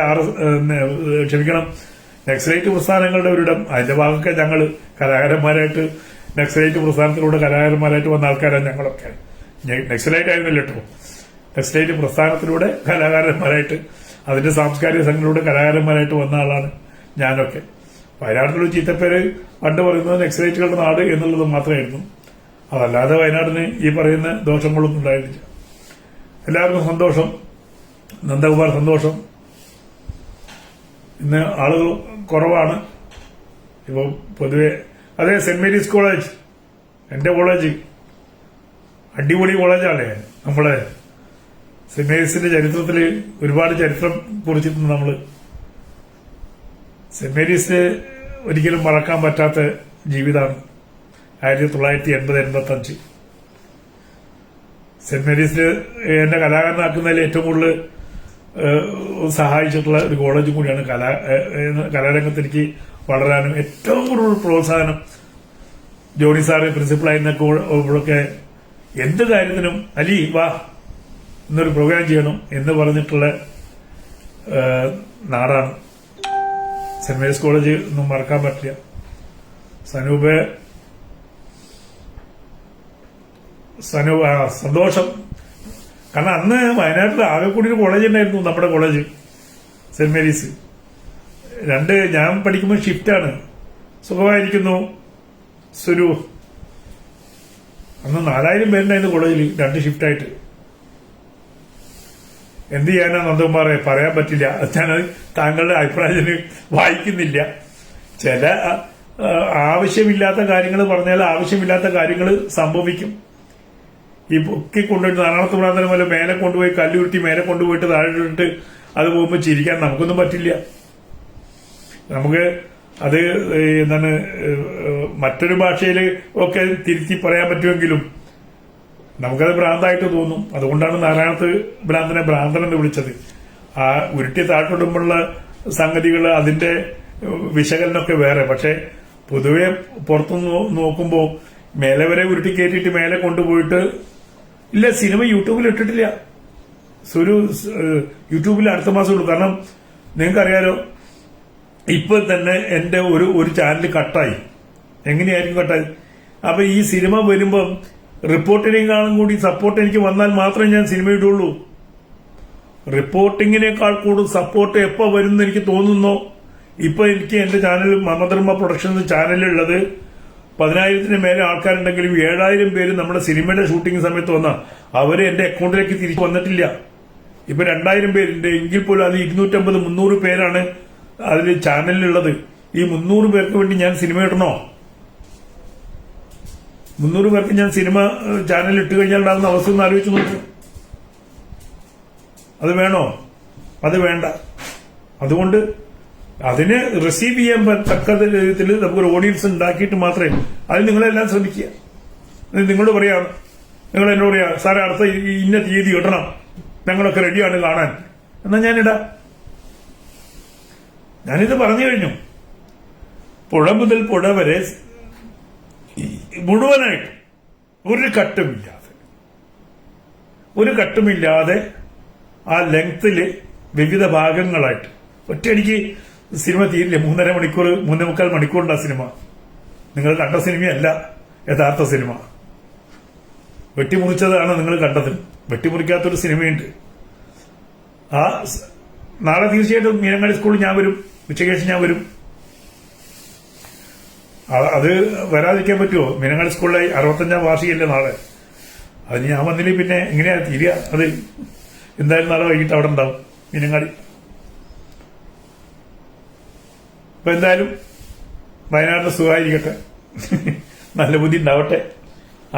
നക്സലൈറ്റ് പ്രസ്ഥാനങ്ങളുടെ ഒരിടം. അതിന്റെ ഭാഗമൊക്കെ ഞങ്ങള് കലാകാരന്മാരായിട്ട്, നക്സലൈറ്റ് പ്രസ്ഥാനത്തിലൂടെ കലാകാരന്മാരായിട്ട് വന്ന ആൾക്കാരാണ് ഞങ്ങളൊക്കെ. നക്സലൈറ്റ് ആയിരുന്നില്ല കേട്ടോ, നക്സലൈറ്റ് പ്രസ്ഥാനത്തിലൂടെ കലാകാരന്മാരായിട്ട്, അതിന്റെ സാംസ്കാരിക സംഘങ്ങളിലൂടെ കലാകാരന്മാരായിട്ട് വന്ന ആളാണ് ഞാനൊക്കെ. വയനാട്ടിലൊരു ചീത്തപ്പേര് പണ്ട് പറയുന്നത് നക്സലൈറ്റുകളുടെ നാട് എന്നുള്ളത് മാത്രമായിരുന്നു. അതല്ലാതെ വയനാടിന് ഈ പറയുന്ന ദോഷങ്ങളൊന്നും ഉണ്ടായിരുന്നില്ല. എല്ലാവർക്കും സന്തോഷം. നന്ദകുമാർ സന്തോഷം. ഇന്ന് ആളുകൾ കുറവാണ്. ഇപ്പൊ പൊതുവെ അതെ, സെന്റ് മേരീസ് കോളേജ് എന്റെ കോളേജ് അടിപൊളി കോളേജാണേ. നമ്മളെ സെന്റ് മേരീസിന്റെ ചരിത്രത്തിൽ ഒരുപാട് ചരിത്രം കുറിച്ചിട്ടുണ്ട് നമ്മള്. സെന്റ് മേരീസ് ഒരിക്കലും മറക്കാൻ പറ്റാത്ത ജീവിതമാണ്. 1980-85 സെന്റ് മേരീസിൽ എന്നെ കലാകാരനാക്കുന്നതിൽ ഏറ്റവും കൂടുതൽ സഹായിച്ചിട്ടുള്ള ഒരു കോളേജും കൂടിയാണ്. കലാരംഗത്ത് എനിക്ക് വളരാനും ഏറ്റവും കൂടുതൽ പ്രോത്സാഹനം ജോണി സാറ് പ്രിൻസിപ്പളായിരുന്നപ്പോഴൊക്കെ എന്ത് കാര്യത്തിനും അലി വാ ഇന്നൊരു പ്രോഗ്രാം ചെയ്യണം എന്ന് പറഞ്ഞിട്ടുള്ള നാടാണ് സെന്റ് മേരീസ് കോളേജ്. ഒന്നും മറക്കാൻ പറ്റില്ല. സന്തോഷം. കാരണം അന്ന് വയനാട്ടിൽ ആകെ കൂടി ഒരു കോളേജ് ഉണ്ടായിരുന്നു, നമ്മുടെ കോളേജ് സെന്റ് മേരീസ്. ഞാൻ പഠിക്കുമ്പോൾ ഷിഫ്റ്റാണ്. സുഖമായിരിക്കുന്നു സുരു. അന്ന് 4000 പേരുണ്ടായിരുന്നു കോളേജിൽ, 2 ഷിഫ്റ്റായിട്ട്. എന്ത് ചെയ്യാനാ നന്ദകുമാറെ, പറയാൻ പറ്റില്ല. ഞാനത് താങ്കളുടെ അഭിപ്രായത്തിന് വായിക്കുന്നില്ല. ചില ആവശ്യമില്ലാത്ത കാര്യങ്ങൾ പറഞ്ഞാൽ ആവശ്യമില്ലാത്ത കാര്യങ്ങൾ സംഭവിക്കും. ഈ പൊക്കി കൊണ്ടുപോയിട്ട് നാരായണത്ത് പ്രാന്തനം പോലെ മേലെ കൊണ്ടുപോയി കല്ലുരുട്ടി മേലെ കൊണ്ടുപോയിട്ട് താഴെ ഇട്ടിട്ട് അത് പോകുമ്പോൾ ചിരിക്കാൻ നമുക്കൊന്നും പറ്റില്ല. നമുക്ക് അത് എന്താണ് മറ്റൊരു ഭാഷയിൽ ഒക്കെ തിരുത്തി പറയാൻ പറ്റുമെങ്കിലും നമുക്കത് ഭ്രാന്തായിട്ട് തോന്നും. അതുകൊണ്ടാണ് നാരായണത്ത് ഭ്രാന്തനെ ഭ്രാന്തൻ എന്ന് വിളിച്ചത്. ആ ഉരുട്ടി താഴ്ത്തിടുമ്പോഴുള്ള സംഗതികൾ, അതിന്റെ വിശകലനമൊക്കെ വേറെ. പക്ഷെ പൊതുവെ പുറത്തുനിന്ന് നോക്കുമ്പോൾ മേലെ വരെ ഉരുട്ടി കയറ്റിയിട്ട് മേലെ കൊണ്ടുപോയിട്ട് ഇല്ല. സിനിമ യൂട്യൂബിൽ ഇട്ടിട്ടില്ല. യൂട്യൂബിൽ അടുത്ത മാസം ഉള്ളൂ. കാരണം നിങ്ങൾക്കറിയാലോ, ഇപ്പൊ തന്നെ എന്റെ ഒരു ചാനൽ കട്ടായി. എങ്ങനെയായിരിക്കും കട്ടായി? അപ്പൊ ഈ സിനിമ വരുമ്പം റിപ്പോർട്ടിനേക്കാളും കൂടി സപ്പോർട്ട് എനിക്ക് വന്നാൽ മാത്രമേ ഞാൻ സിനിമ ഇടുള്ളൂ. റിപ്പോർട്ടിങ്ങിനേക്കാൾ കൂടുതൽ സപ്പോർട്ട് എപ്പോ വരുമെന്ന് എനിക്ക് തോന്നുന്നോ. ഇപ്പൊ എനിക്ക് എന്റെ ചാനൽ മമധർമ്മ പ്രൊഡക്ഷൻസ് ചാനലുള്ളത് 10,000-ന് മേലെ ആൾക്കാരുണ്ടെങ്കിലും 7,000 പേര് നമ്മുടെ സിനിമയുടെ ഷൂട്ടിംഗ് സമയത്ത് വന്ന അവര് എന്റെ അക്കൗണ്ടിലേക്ക് തിരിച്ചു വന്നിട്ടില്ല. ഇപ്പൊ 2,000 പേരുണ്ട്. എങ്കിൽ പോലും അത് 250-300 പേരാണ് അതിൽ ചാനലിലുള്ളത്. ഈ 300 പേർക്ക് വേണ്ടി ഞാൻ സിനിമ ഇടണോ? 300 പേർക്ക് ഞാൻ സിനിമ ചാനൽ ഇട്ട് കഴിഞ്ഞാൽ ഉണ്ടാകുന്ന അവസ്ഥ ഒന്ന് ആലോചിച്ച് നോക്കൂ. അത് വേണോ? അത് വേണ്ട. അതുകൊണ്ട് അതിനെ റിസീവ് ചെയ്യാൻ തക്ക വിധത്തിൽ നമുക്കൊരു ഓഡിയൻസ് ഉണ്ടാക്കിയിട്ട് മാത്രമേ അത് നിങ്ങളെല്ലാം ശ്രമിക്കുക. നിങ്ങളോട് പറയാം, നിങ്ങൾ എന്നോട് പറയാം, സാറേ അടുത്ത ഇന്ന തീയതി ഇടണം, ഞങ്ങളൊക്കെ റെഡിയാണ് കാണാൻ, എന്നാ ഞാനിടാം. ഞാനിത് പറഞ്ഞു കഴിഞ്ഞു. പുഴ മുതൽ പുഴ വരെ മുഴുവനായിട്ട് ഒരു കട്ടുമില്ലാതെ ആ ലെങ്തില് വിവിധ ഭാഗങ്ങളായിട്ട് ഒറ്റയടിക്ക് സിനിമ തീരില്ല. 3.5 മണിക്കൂർ 3.25 മണിക്കൂറുണ്ട് ആ സിനിമ. നിങ്ങൾ കണ്ട സിനിമയല്ല യഥാർത്ഥ സിനിമ. വെട്ടിമുറിച്ചതാണ് നിങ്ങൾ കണ്ടത്. വെട്ടിമുറിക്കാത്തൊരു സിനിമയുണ്ട്. ആ നാളെ തീർച്ചയായിട്ടും മീനങ്ങാടി സ്കൂളിൽ ഞാൻ വരും, ഉച്ചയ്ക്ക് ശേഷം ഞാൻ വരും. അത് വരാതിരിക്കാൻ പറ്റുമോ? മീനങ്ങാടി സ്കൂളിലെ 65ാം വാർഷികമല്ലേ നാളെ. അതിന് ഞാൻ വന്നില്ലേ പിന്നെ എങ്ങനെയാ തീരുക? അത് എന്തായാലും നാളെ വൈകിട്ട് അവിടെ ഉണ്ടാവും മീനങ്ങാടി. അപ്പൊ എന്തായാലും വയനാട്ടിൽ സുഖമായിരിക്കട്ടെ, നല്ല ബുദ്ധി ഉണ്ടാവട്ടെ.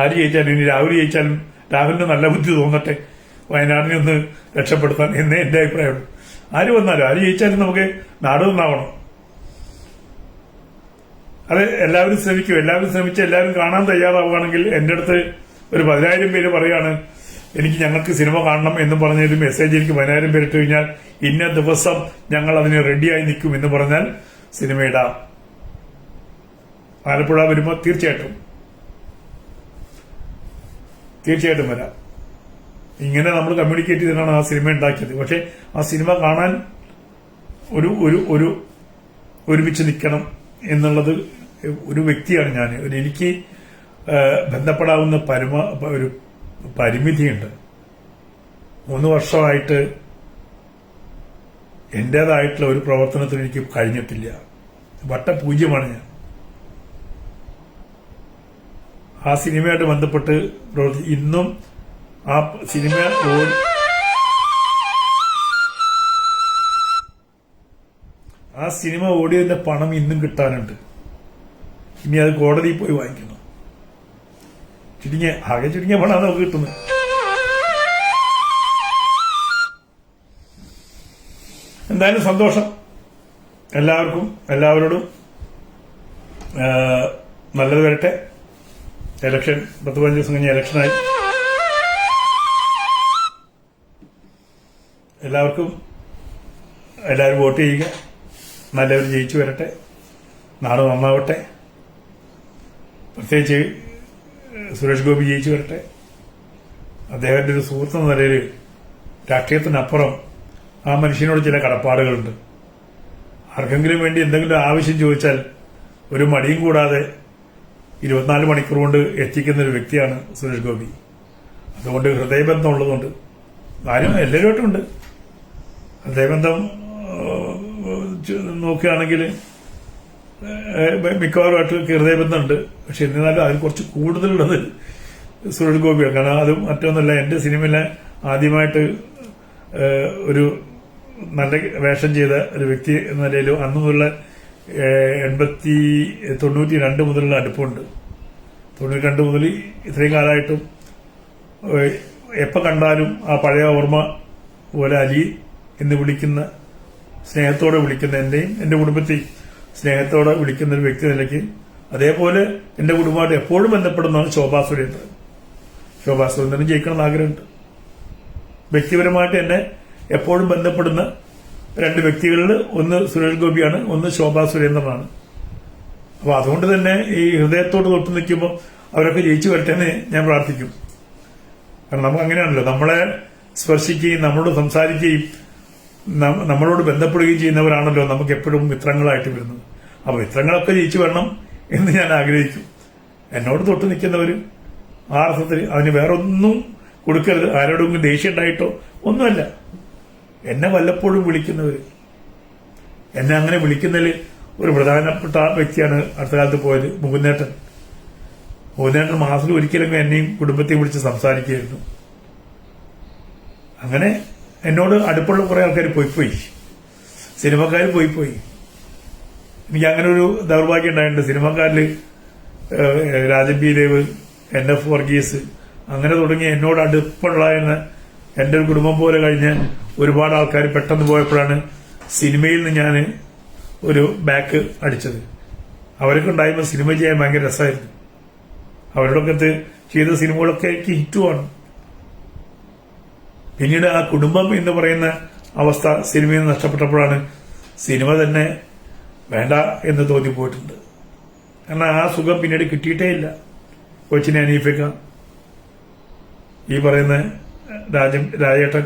ആര് ജയിച്ചാലും, ഇനി രാഹുൽ ജയിച്ചാലും രാഹുലിന് നല്ല ബുദ്ധി തോന്നട്ടെ വയനാടിനെ ഒന്ന് രക്ഷപ്പെടുത്താൻ എന്നേ എന്റെ അഭിപ്രായമുള്ളൂ. ആര് വന്നാലും, ആര് ജയിച്ചാലും നമുക്ക് നാട് നന്നാവണം. അത് എല്ലാവരും ശ്രമിക്കും. എല്ലാവരും ശ്രമിച്ച് എല്ലാവരും കാണാൻ തയ്യാറാവുകയാണെങ്കിൽ എന്റെ അടുത്ത് ഒരു 10,000 പേര് പറയാണ് എനിക്ക് ഞങ്ങൾക്ക് സിനിമ കാണണം എന്ന് പറഞ്ഞൊരു മെസ്സേജ് എനിക്ക് 10,000 പേരിട്ട് കഴിഞ്ഞാൽ ഇന്ന ദിവസം ഞങ്ങൾ അതിന് റെഡിയായി നിൽക്കും എന്ന് പറഞ്ഞാൽ സിനിമ ഇടാം. ആലപ്പുഴ വരുമ്പോൾ തീർച്ചയായിട്ടും വരാം. ഇങ്ങനെ നമ്മൾ കമ്മ്യൂണിക്കേറ്റ് ചെയ്തിട്ടാണ് ആ സിനിമ ഉണ്ടാക്കിയത്. പക്ഷെ ആ സിനിമ കാണാൻ ഒരുമിച്ച് നിൽക്കണം എന്നുള്ളത് ഒരു വ്യക്തിയാണ് ഞാൻ. എനിക്ക് ബന്ധപ്പെടാവുന്ന ഒരു പരിമിതിയുണ്ട്. 3 വർഷമായിട്ട് എന്റേതായിട്ടുള്ള ഒരു പ്രവർത്തനത്തിന് എനിക്ക് കഴിഞ്ഞിട്ടില്ല. വട്ടപൂജ്യമാണ് ഞാൻ. ആ സിനിമയായിട്ട് ബന്ധപ്പെട്ട് ഇന്നും ആ സിനിമ ഓടിയതിന്റെ പണം ഇന്നും കിട്ടാനുണ്ട്. ഇനി അത് കോടതിയിൽ പോയി വാങ്ങിക്കണം. ആകെ ചുരുങ്ങിയ പണമാണ് നമുക്ക് കിട്ടുന്നത്. എന്തായാലും സന്തോഷം. എല്ലാവരോടും നല്ലത് വരട്ടെ. ഇലക്ഷൻ 10-15 ദിവസം കഴിഞ്ഞ ഇലക്ഷനായി. എല്ലാവരും വോട്ട് ചെയ്യുക. നല്ലവർ ജയിച്ചു വരട്ടെ. നാട് നന്നാവട്ടെ. പ്രത്യേകിച്ച് സുരേഷ് ഗോപി ജയിച്ചു വരട്ടെ. അദ്ദേഹത്തിന്റെ ഒരു സുഹൃത്ത് എന്ന നിലയിൽ രാഷ്ട്രീയത്തിനപ്പുറം ആ മനുഷ്യനോട് ചില കടപ്പാടുകളുണ്ട്. ആർക്കെങ്കിലും വേണ്ടി എന്തെങ്കിലും ആവശ്യം ചോദിച്ചാൽ ഒരു മടിയും കൂടാതെ 24 മണിക്കൂർ കൊണ്ട് എത്തിക്കുന്ന ഒരു വ്യക്തിയാണ് സുരേഷ് ഗോപി. അതുകൊണ്ട് ഹൃദയബന്ധം ഉള്ളതുകൊണ്ട് എല്ലാവരുമായിട്ടുണ്ട്. ഹൃദയബന്ധം നോക്കുകയാണെങ്കിൽ മിക്കവാറുമായിട്ട് ഹൃദയബന്ധമുണ്ട്. പക്ഷെ എന്നിരുന്നാലും അതിൽ കുറച്ച് കൂടുതലുള്ളത് സുരേഷ് ഗോപിയാണ്. കാരണം അത് മറ്റൊന്നല്ല, എന്റെ സിനിമയിലെ ആദ്യമായിട്ട് ഒരു നല്ല വേഷം ചെയ്ത ഒരു വ്യക്തി എന്ന നിലയിലും അന്ന് മുതലുള്ള 92 മുതലുള്ള അടുപ്പമുണ്ട്. 92 മുതൽ ഇത്രയും കാലമായിട്ടും എപ്പോൾ കണ്ടാലും ആ പഴയ ഓർമ്മ പോലെ അലി എന്ന് വിളിക്കുന്ന, സ്നേഹത്തോടെ വിളിക്കുന്ന, എന്റെയും എന്റെ കുടുംബത്തെയും സ്നേഹത്തോടെ വിളിക്കുന്ന ഒരു വ്യക്തി നിലയ്ക്ക് അതേപോലെ എന്റെ കുടുംബമായിട്ട് എപ്പോഴും ബന്ധപ്പെടുന്നതാണ് ശോഭാ സുരേന്ദ്രൻ. ശോഭാ സുരേന്ദ്രൻ ജയിക്കണമെന്ന് ആഗ്രഹമുണ്ട്. വ്യക്തിപരമായിട്ട് എന്നെ എപ്പോഴും ബന്ധപ്പെടുന്ന 2 വ്യക്തികളിൽ ഒന്ന് സുരേഷ് ഗോപിയാണ്, ഒന്ന് ശോഭാ സുരേന്ദ്രനാണ്. അപ്പൊ അതുകൊണ്ട് തന്നെ ഈ ഹൃദയത്തോട് തൊട്ട് നിൽക്കുമ്പോൾ അവരൊക്കെ ജയിച്ചു വരട്ടെ എന്ന് ഞാൻ പ്രാർത്ഥിക്കും. കാരണം നമുക്ക് അങ്ങനെയാണല്ലോ, നമ്മളെ സ്പർശിക്കുകയും നമ്മളോട് സംസാരിക്കുകയും നമ്മളോട് ബന്ധപ്പെടുകയും ചെയ്യുന്നവരാണല്ലോ നമുക്ക് എപ്പോഴും മിത്രങ്ങളായിട്ട് വരുന്നത്. അപ്പൊ മിത്രങ്ങളൊക്കെ ജയിച്ചു വരണം എന്ന് ഞാൻ ആഗ്രഹിക്കും. എന്നോട് തൊട്ട് നിൽക്കുന്നവർ ആ അർത്ഥത്തിൽ അതിന് വേറൊന്നും കൊടുക്കരുത്. ആരോടെങ്കിലും ദേഷ്യം ഉണ്ടായിട്ടോ ഒന്നുമല്ല. എന്നെ വല്ലപ്പോഴും വിളിക്കുന്നവര്, എന്നെ അങ്ങനെ വിളിക്കുന്നതിൽ ഒരു പ്രധാനപ്പെട്ട വ്യക്തിയാണ് അടുത്ത കാലത്ത് പോയത് മുകുന്ദേട്ടൻ. മാസത്തിൽ ഒരിക്കലെങ്കിലും എന്നെയും കുടുംബത്തെയും വിളിച്ച് സംസാരിക്കുകയായിരുന്നു. അങ്ങനെ എന്നോട് അടുപ്പുള്ള കുറെ ആൾക്കാർ പോയിപ്പോയി, സിനിമക്കാർ പോയിപ്പോയി. എനിക്ക് അങ്ങനെ ഒരു ദൗർഭാഗ്യം ഉണ്ടായിട്ടുണ്ട്. സിനിമക്കാരിൽ രാജൻ പി ദേവ്, NF വർഗീസ്, അങ്ങനെ തുടങ്ങി എന്നോട് അടുപ്പുള്ള എന്റെ ഒരു കുടുംബം പോലെ കഴിഞ്ഞ് ഒരുപാട് ആൾക്കാർ പെട്ടെന്ന് പോയപ്പോഴാണ് സിനിമയിൽ നിന്ന് ഞാൻ ഒരു ബാക്ക് അടിച്ചത്. അവരൊക്കെ ഉണ്ടായിരുമ്പോൾ സിനിമ ചെയ്യാൻ ഭയങ്കര രസമായിരുന്നു. അവരോടൊക്കെ ചെയ്ത സിനിമകളൊക്കെ എനിക്ക് ഹിറ്റുമാണ്. പിന്നീട് ആ കുടുംബം എന്ന് പറയുന്ന അവസ്ഥ സിനിമയിൽ നിന്ന് നഷ്ടപ്പെട്ടപ്പോഴാണ് സിനിമ തന്നെ വേണ്ട എന്ന് തോന്നിപ്പോയിട്ടുണ്ട്. കാരണം ആ സുഖം പിന്നീട് കിട്ടിയിട്ടേ ഇല്ല. കൊച്ചിനെ അനീഫിക്ക, ഈ പറയുന്ന രാജേട്ടൻ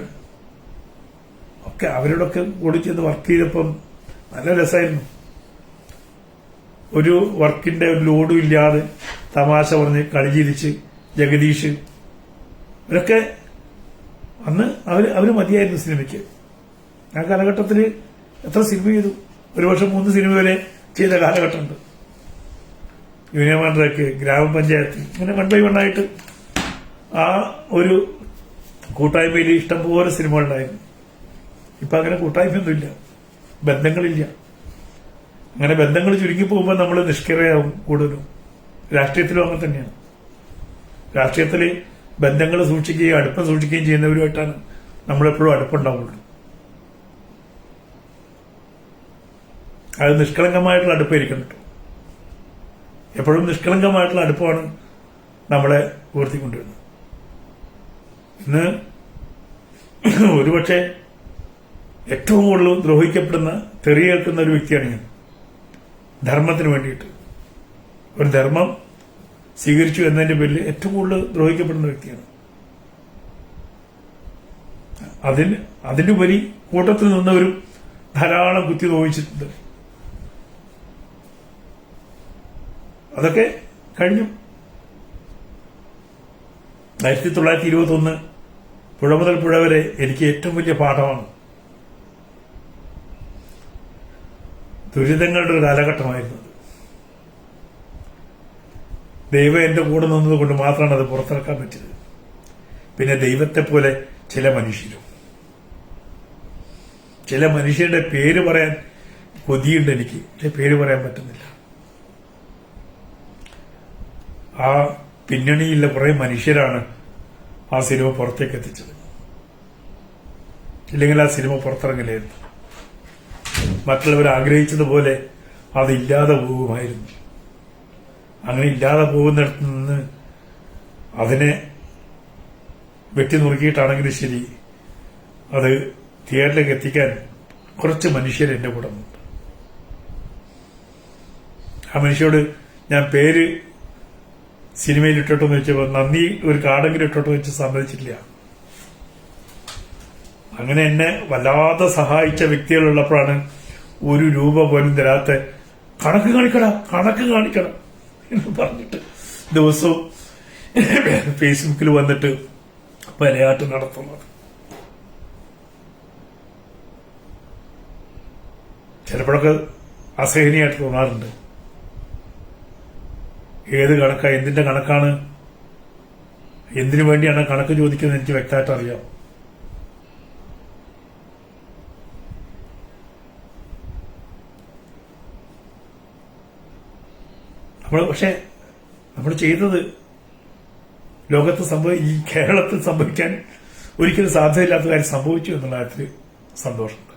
ഒക്കെ അവരോടൊക്കെ കൂടി ചെന്ന് വർക്ക് ചെയ്തപ്പം നല്ല രസമായിരുന്നു. ഒരു വർക്കിന്റെ ഒരു ലോഡും ഇല്ലാതെ തമാശ പറഞ്ഞ് കളി ചിരിച്ച് ജഗദീഷ് ഇവരൊക്കെ അന്ന് അവര് മതിയായിരുന്നു സിനിമയ്ക്ക്. ആ കാലഘട്ടത്തിൽ എത്ര സിനിമ ചെയ്തു? ഒരു വർഷം 3 സിനിമ വരെ ചെയ്ത കാലഘട്ടമുണ്ട്. യൂണിയൻ മണ്ഡലക്ക്, ഗ്രാമപഞ്ചായത്ത്, ഇങ്ങനെ 1 by 1 ആയിട്ട് ആ ഒരു കൂട്ടായ്മയിൽ ഇഷ്ടംപോലെ സിനിമകളുണ്ടായിരുന്നു. ഇപ്പൊ അങ്ങനെ കൂട്ടായ്മയൊന്നുമില്ല, ബന്ധങ്ങളില്ല. അങ്ങനെ ബന്ധങ്ങൾ ചുരുങ്ങി പോകുമ്പോൾ നമ്മൾ നിഷ്ക്രിയരാകും കൂടുതലും. രാഷ്ട്രീയത്തിലും അങ്ങനെ തന്നെയാണ്. രാഷ്ട്രീയത്തിൽ ബന്ധങ്ങൾ സൂക്ഷിക്കുകയും അടുപ്പം സൂക്ഷിക്കുകയും ചെയ്യുന്നവരുമായിട്ടാണ് നമ്മളെപ്പോഴും അടുപ്പുണ്ടാവുള്ളൂ. അത് നിഷ്കളങ്കമായിട്ടുള്ള അടുപ്പായിരിക്കണം കേട്ടോ. എപ്പോഴും നിഷ്കളങ്കമായിട്ടുള്ള അടുപ്പമാണ് നമ്മളെ ഉയർത്തിക്കൊണ്ടിരുന്നത്. ഇന്ന് ഒരുപക്ഷെ ഏറ്റവും കൂടുതൽ ദ്രോഹിക്കപ്പെടുന്ന, തെറിയേൽക്കുന്ന ഒരു വ്യക്തിയാണ് ഞാൻ. ധർമ്മത്തിന് വേണ്ടിയിട്ട് ഒരു ധർമ്മം സ്വീകരിച്ചു എന്നതിന്റെ പേരിൽ ഏറ്റവും കൂടുതൽ ദ്രോഹിക്കപ്പെടുന്ന വ്യക്തിയാണ്. അതിനുപരി കൂട്ടത്തിൽ നിന്നവരും ധാരാളം കുത്തി നോവിച്ചിട്ടുണ്ട്. അതൊക്കെ കഴിഞ്ഞു. 1921 പുഴ മുതൽ പുഴ വരെ എനിക്ക് ഏറ്റവും വലിയ പാഠമാണ്. ദുരിതങ്ങളുടെ ഒരു കാലഘട്ടമായിരുന്നു. ദൈവം എന്റെ കൂടെ നിന്നതുകൊണ്ട് മാത്രമാണ് അത് പുറത്തിറക്കാൻ പറ്റിയത്. പിന്നെ ദൈവത്തെ പോലെ ചില മനുഷ്യരുടെ പേര് പറയാൻ കൊതിയുണ്ട് എനിക്ക്, പക്ഷെ പേര് പറയാൻ പറ്റുന്നില്ല. ആ പിന്നണിയിലുള്ള കുറെ മനുഷ്യരാണ് ആ സിനിമ പുറത്തേക്ക് എത്തിച്ചത്. ഇല്ലെങ്കിൽ ആ സിനിമ പുറത്തിറങ്ങില്ലായിരുന്നു. മറ്റുള്ളവർ ആഗ്രഹിച്ചതുപോലെ അതില്ലാതെ പോകുമായിരുന്നു. അങ്ങനെ ഇല്ലാതെ പോകുന്നിടത്ത് നിന്ന് അതിനെ വെട്ടി നുറുക്കിയിട്ടാണെങ്കിലും ശരി, അത് തിയേറ്ററിലേക്ക് എത്തിക്കാൻ കുറച്ച് മനുഷ്യർ എന്റെ കൂടെ ഉണ്ട്. ആ മനുഷ്യരോട് ഞാൻ പേര് സിനിമയിൽ ഇട്ടോട്ടെന്ന് വെച്ചപ്പോൾ നന്ദി ഒരു കാർഡെങ്കിലും ഇട്ടോട്ടെ വെച്ച് സമ്മതിച്ചിട്ടില്ല. അങ്ങനെ എന്നെ വല്ലാതെ സഹായിച്ച വ്യക്തികളുള്ളപ്പോഴാണ് ഒരു രൂപ പോലും തരാത്ത കണക്ക് കാണിക്കണം എന്ന് പറഞ്ഞിട്ട് ദിവസവും ഫേസ്ബുക്കിൽ വന്നിട്ട് പലയാട്ട് നടത്തുന്നത്. ചിലപ്പോഴൊക്കെ അസഹനീയമായിട്ട് തോന്നാറുണ്ട്. ഏത് കണക്കാ, എന്തിന്റെ കണക്കാണ്, എന്തിനു വേണ്ടിയാണ് കണക്ക് ചോദിക്കുന്നത് എനിക്ക് വ്യക്തമായിട്ട് അറിയാം. പക്ഷെ നമ്മൾ ചെയ്തത് ലോകത്ത് ഈ കേരളത്തിൽ സംഭവിക്കാൻ ഒരിക്കലും സാധ്യതയില്ലാത്ത കാര്യം സംഭവിച്ചു എന്നുള്ള കാര്യത്തിൽ സന്തോഷമുണ്ട്.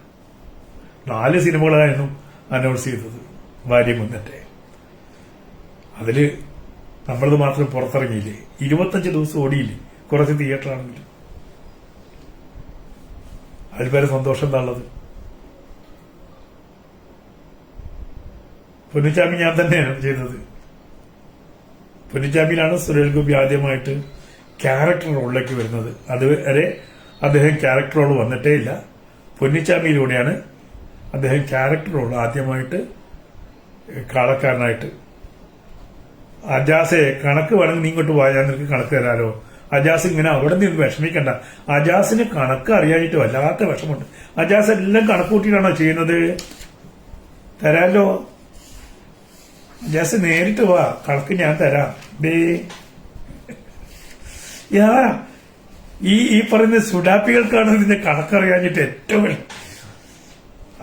4 സിനിമകളായിരുന്നു അനൗൺസ് ചെയ്തത് വാര്യം മുന്നത്തെ. അതില് നമ്മളത് മാത്രം പുറത്തിറങ്ങിയില്ലേ. 25 ദിവസം ഓടിയില്ലേ കുറച്ച് തിയേറ്ററാണെങ്കിലും. അതിൽ വരെ സന്തോഷം എന്താണുള്ളത്? പൊന്നിച്ചാമി ഞാൻ തന്നെയാണ് ചെയ്തത്. പൊന്നിച്ചാമിയിലാണ് സുരേഷ് ഗോപി ആദ്യമായിട്ട് ക്യാരക്ടർ റോളിലേക്ക് വരുന്നത്. അതുവരെ അദ്ദേഹം ക്യാരക്ടർ റോൾ വന്നിട്ടേ ഇല്ല. പൊന്നിച്ചാമിയിലൂടെയാണ് അദ്ദേഹം ക്യാരക്ടർ റോൾ ആദ്യമായിട്ട് കാളക്കാരനായിട്ട്. അജാസെ കണക്ക് വേണമെങ്കിൽ നീ ഇങ്ങോട്ട് പോയാൽ നിനക്ക് കണക്ക് തരാലോ. അജാസ് ഇങ്ങനെ അവിടെ നിന്ന് വിഷമിക്കണ്ട. അജാസിന് കണക്ക് അറിയാനായിട്ട് വല്ലാത്ത വിഷമുണ്ട്. അജാസ് എല്ലാം കണക്ക് കൂട്ടിയിട്ടാണോ ചെയ്യുന്നത്? തരാലോ. അജാസ് നേരിട്ട് വാ, കണക്ക് ഞാൻ തരാം. ഈ പറയുന്ന സുഡാപ്പികൾക്കാണ് ഇതിന്റെ കണക്കറിയാഞ്ഞിട്ട് ഏറ്റവും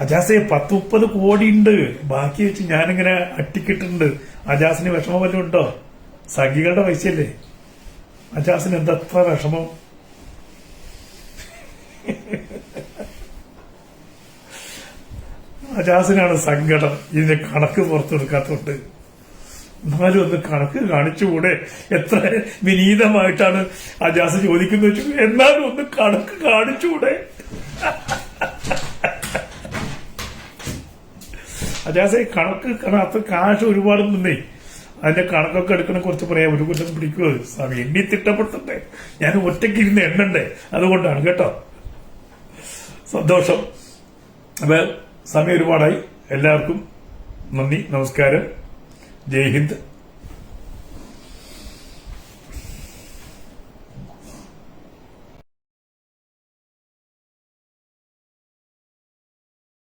അജാസെ 10-30 കോടി ഉണ്ട്, ബാക്കി വെച്ച് ഞാനിങ്ങനെ അട്ടിക്കിട്ടുണ്ട്. അജാസിന് വിഷമം വല്ലതും ഉണ്ടോ? സംഘികളുടെ പൈസയല്ലേ. അജാസിന് എന്താ അത്ര വിഷമം? അജാസിനാണ് സങ്കടം ഇതിന്റെ കണക്ക് പുറത്തെടുക്കാത്തോണ്ട്. എന്നാലും ഒന്ന് കണക്ക് കാണിച്ചുകൂടെ? എത്ര വിനീതമായിട്ടാണ് അജാസ് ചോദിക്കുന്നത് വെച്ചു. എന്നാലും ഒന്ന് കണക്ക് കാണിച്ചുകൂടെ? അജാസെ കണക്ക് അത്ര കാശ് ഒരുപാട് നിന്നേ അതിന്റെ കണക്കൊക്കെ എടുക്കണ കുറച്ച് പറയാം. ഒരു കുറ്റം പിടിക്കുമോ സ്വാമി? എണ്ണി തിട്ടപ്പെടുത്തണ്ടേ? ഞാൻ ഒറ്റയ്ക്ക് ഇരുന്ന് എണ്ണണ്ടേ? അതുകൊണ്ടാണ് കേട്ടോ. സന്തോഷം. അപ്പൊ സമയം ഒരുപാടായി. എല്ലാവർക്കും നന്ദി, നമസ്കാരം, ജയ് ഹിന്ദ്.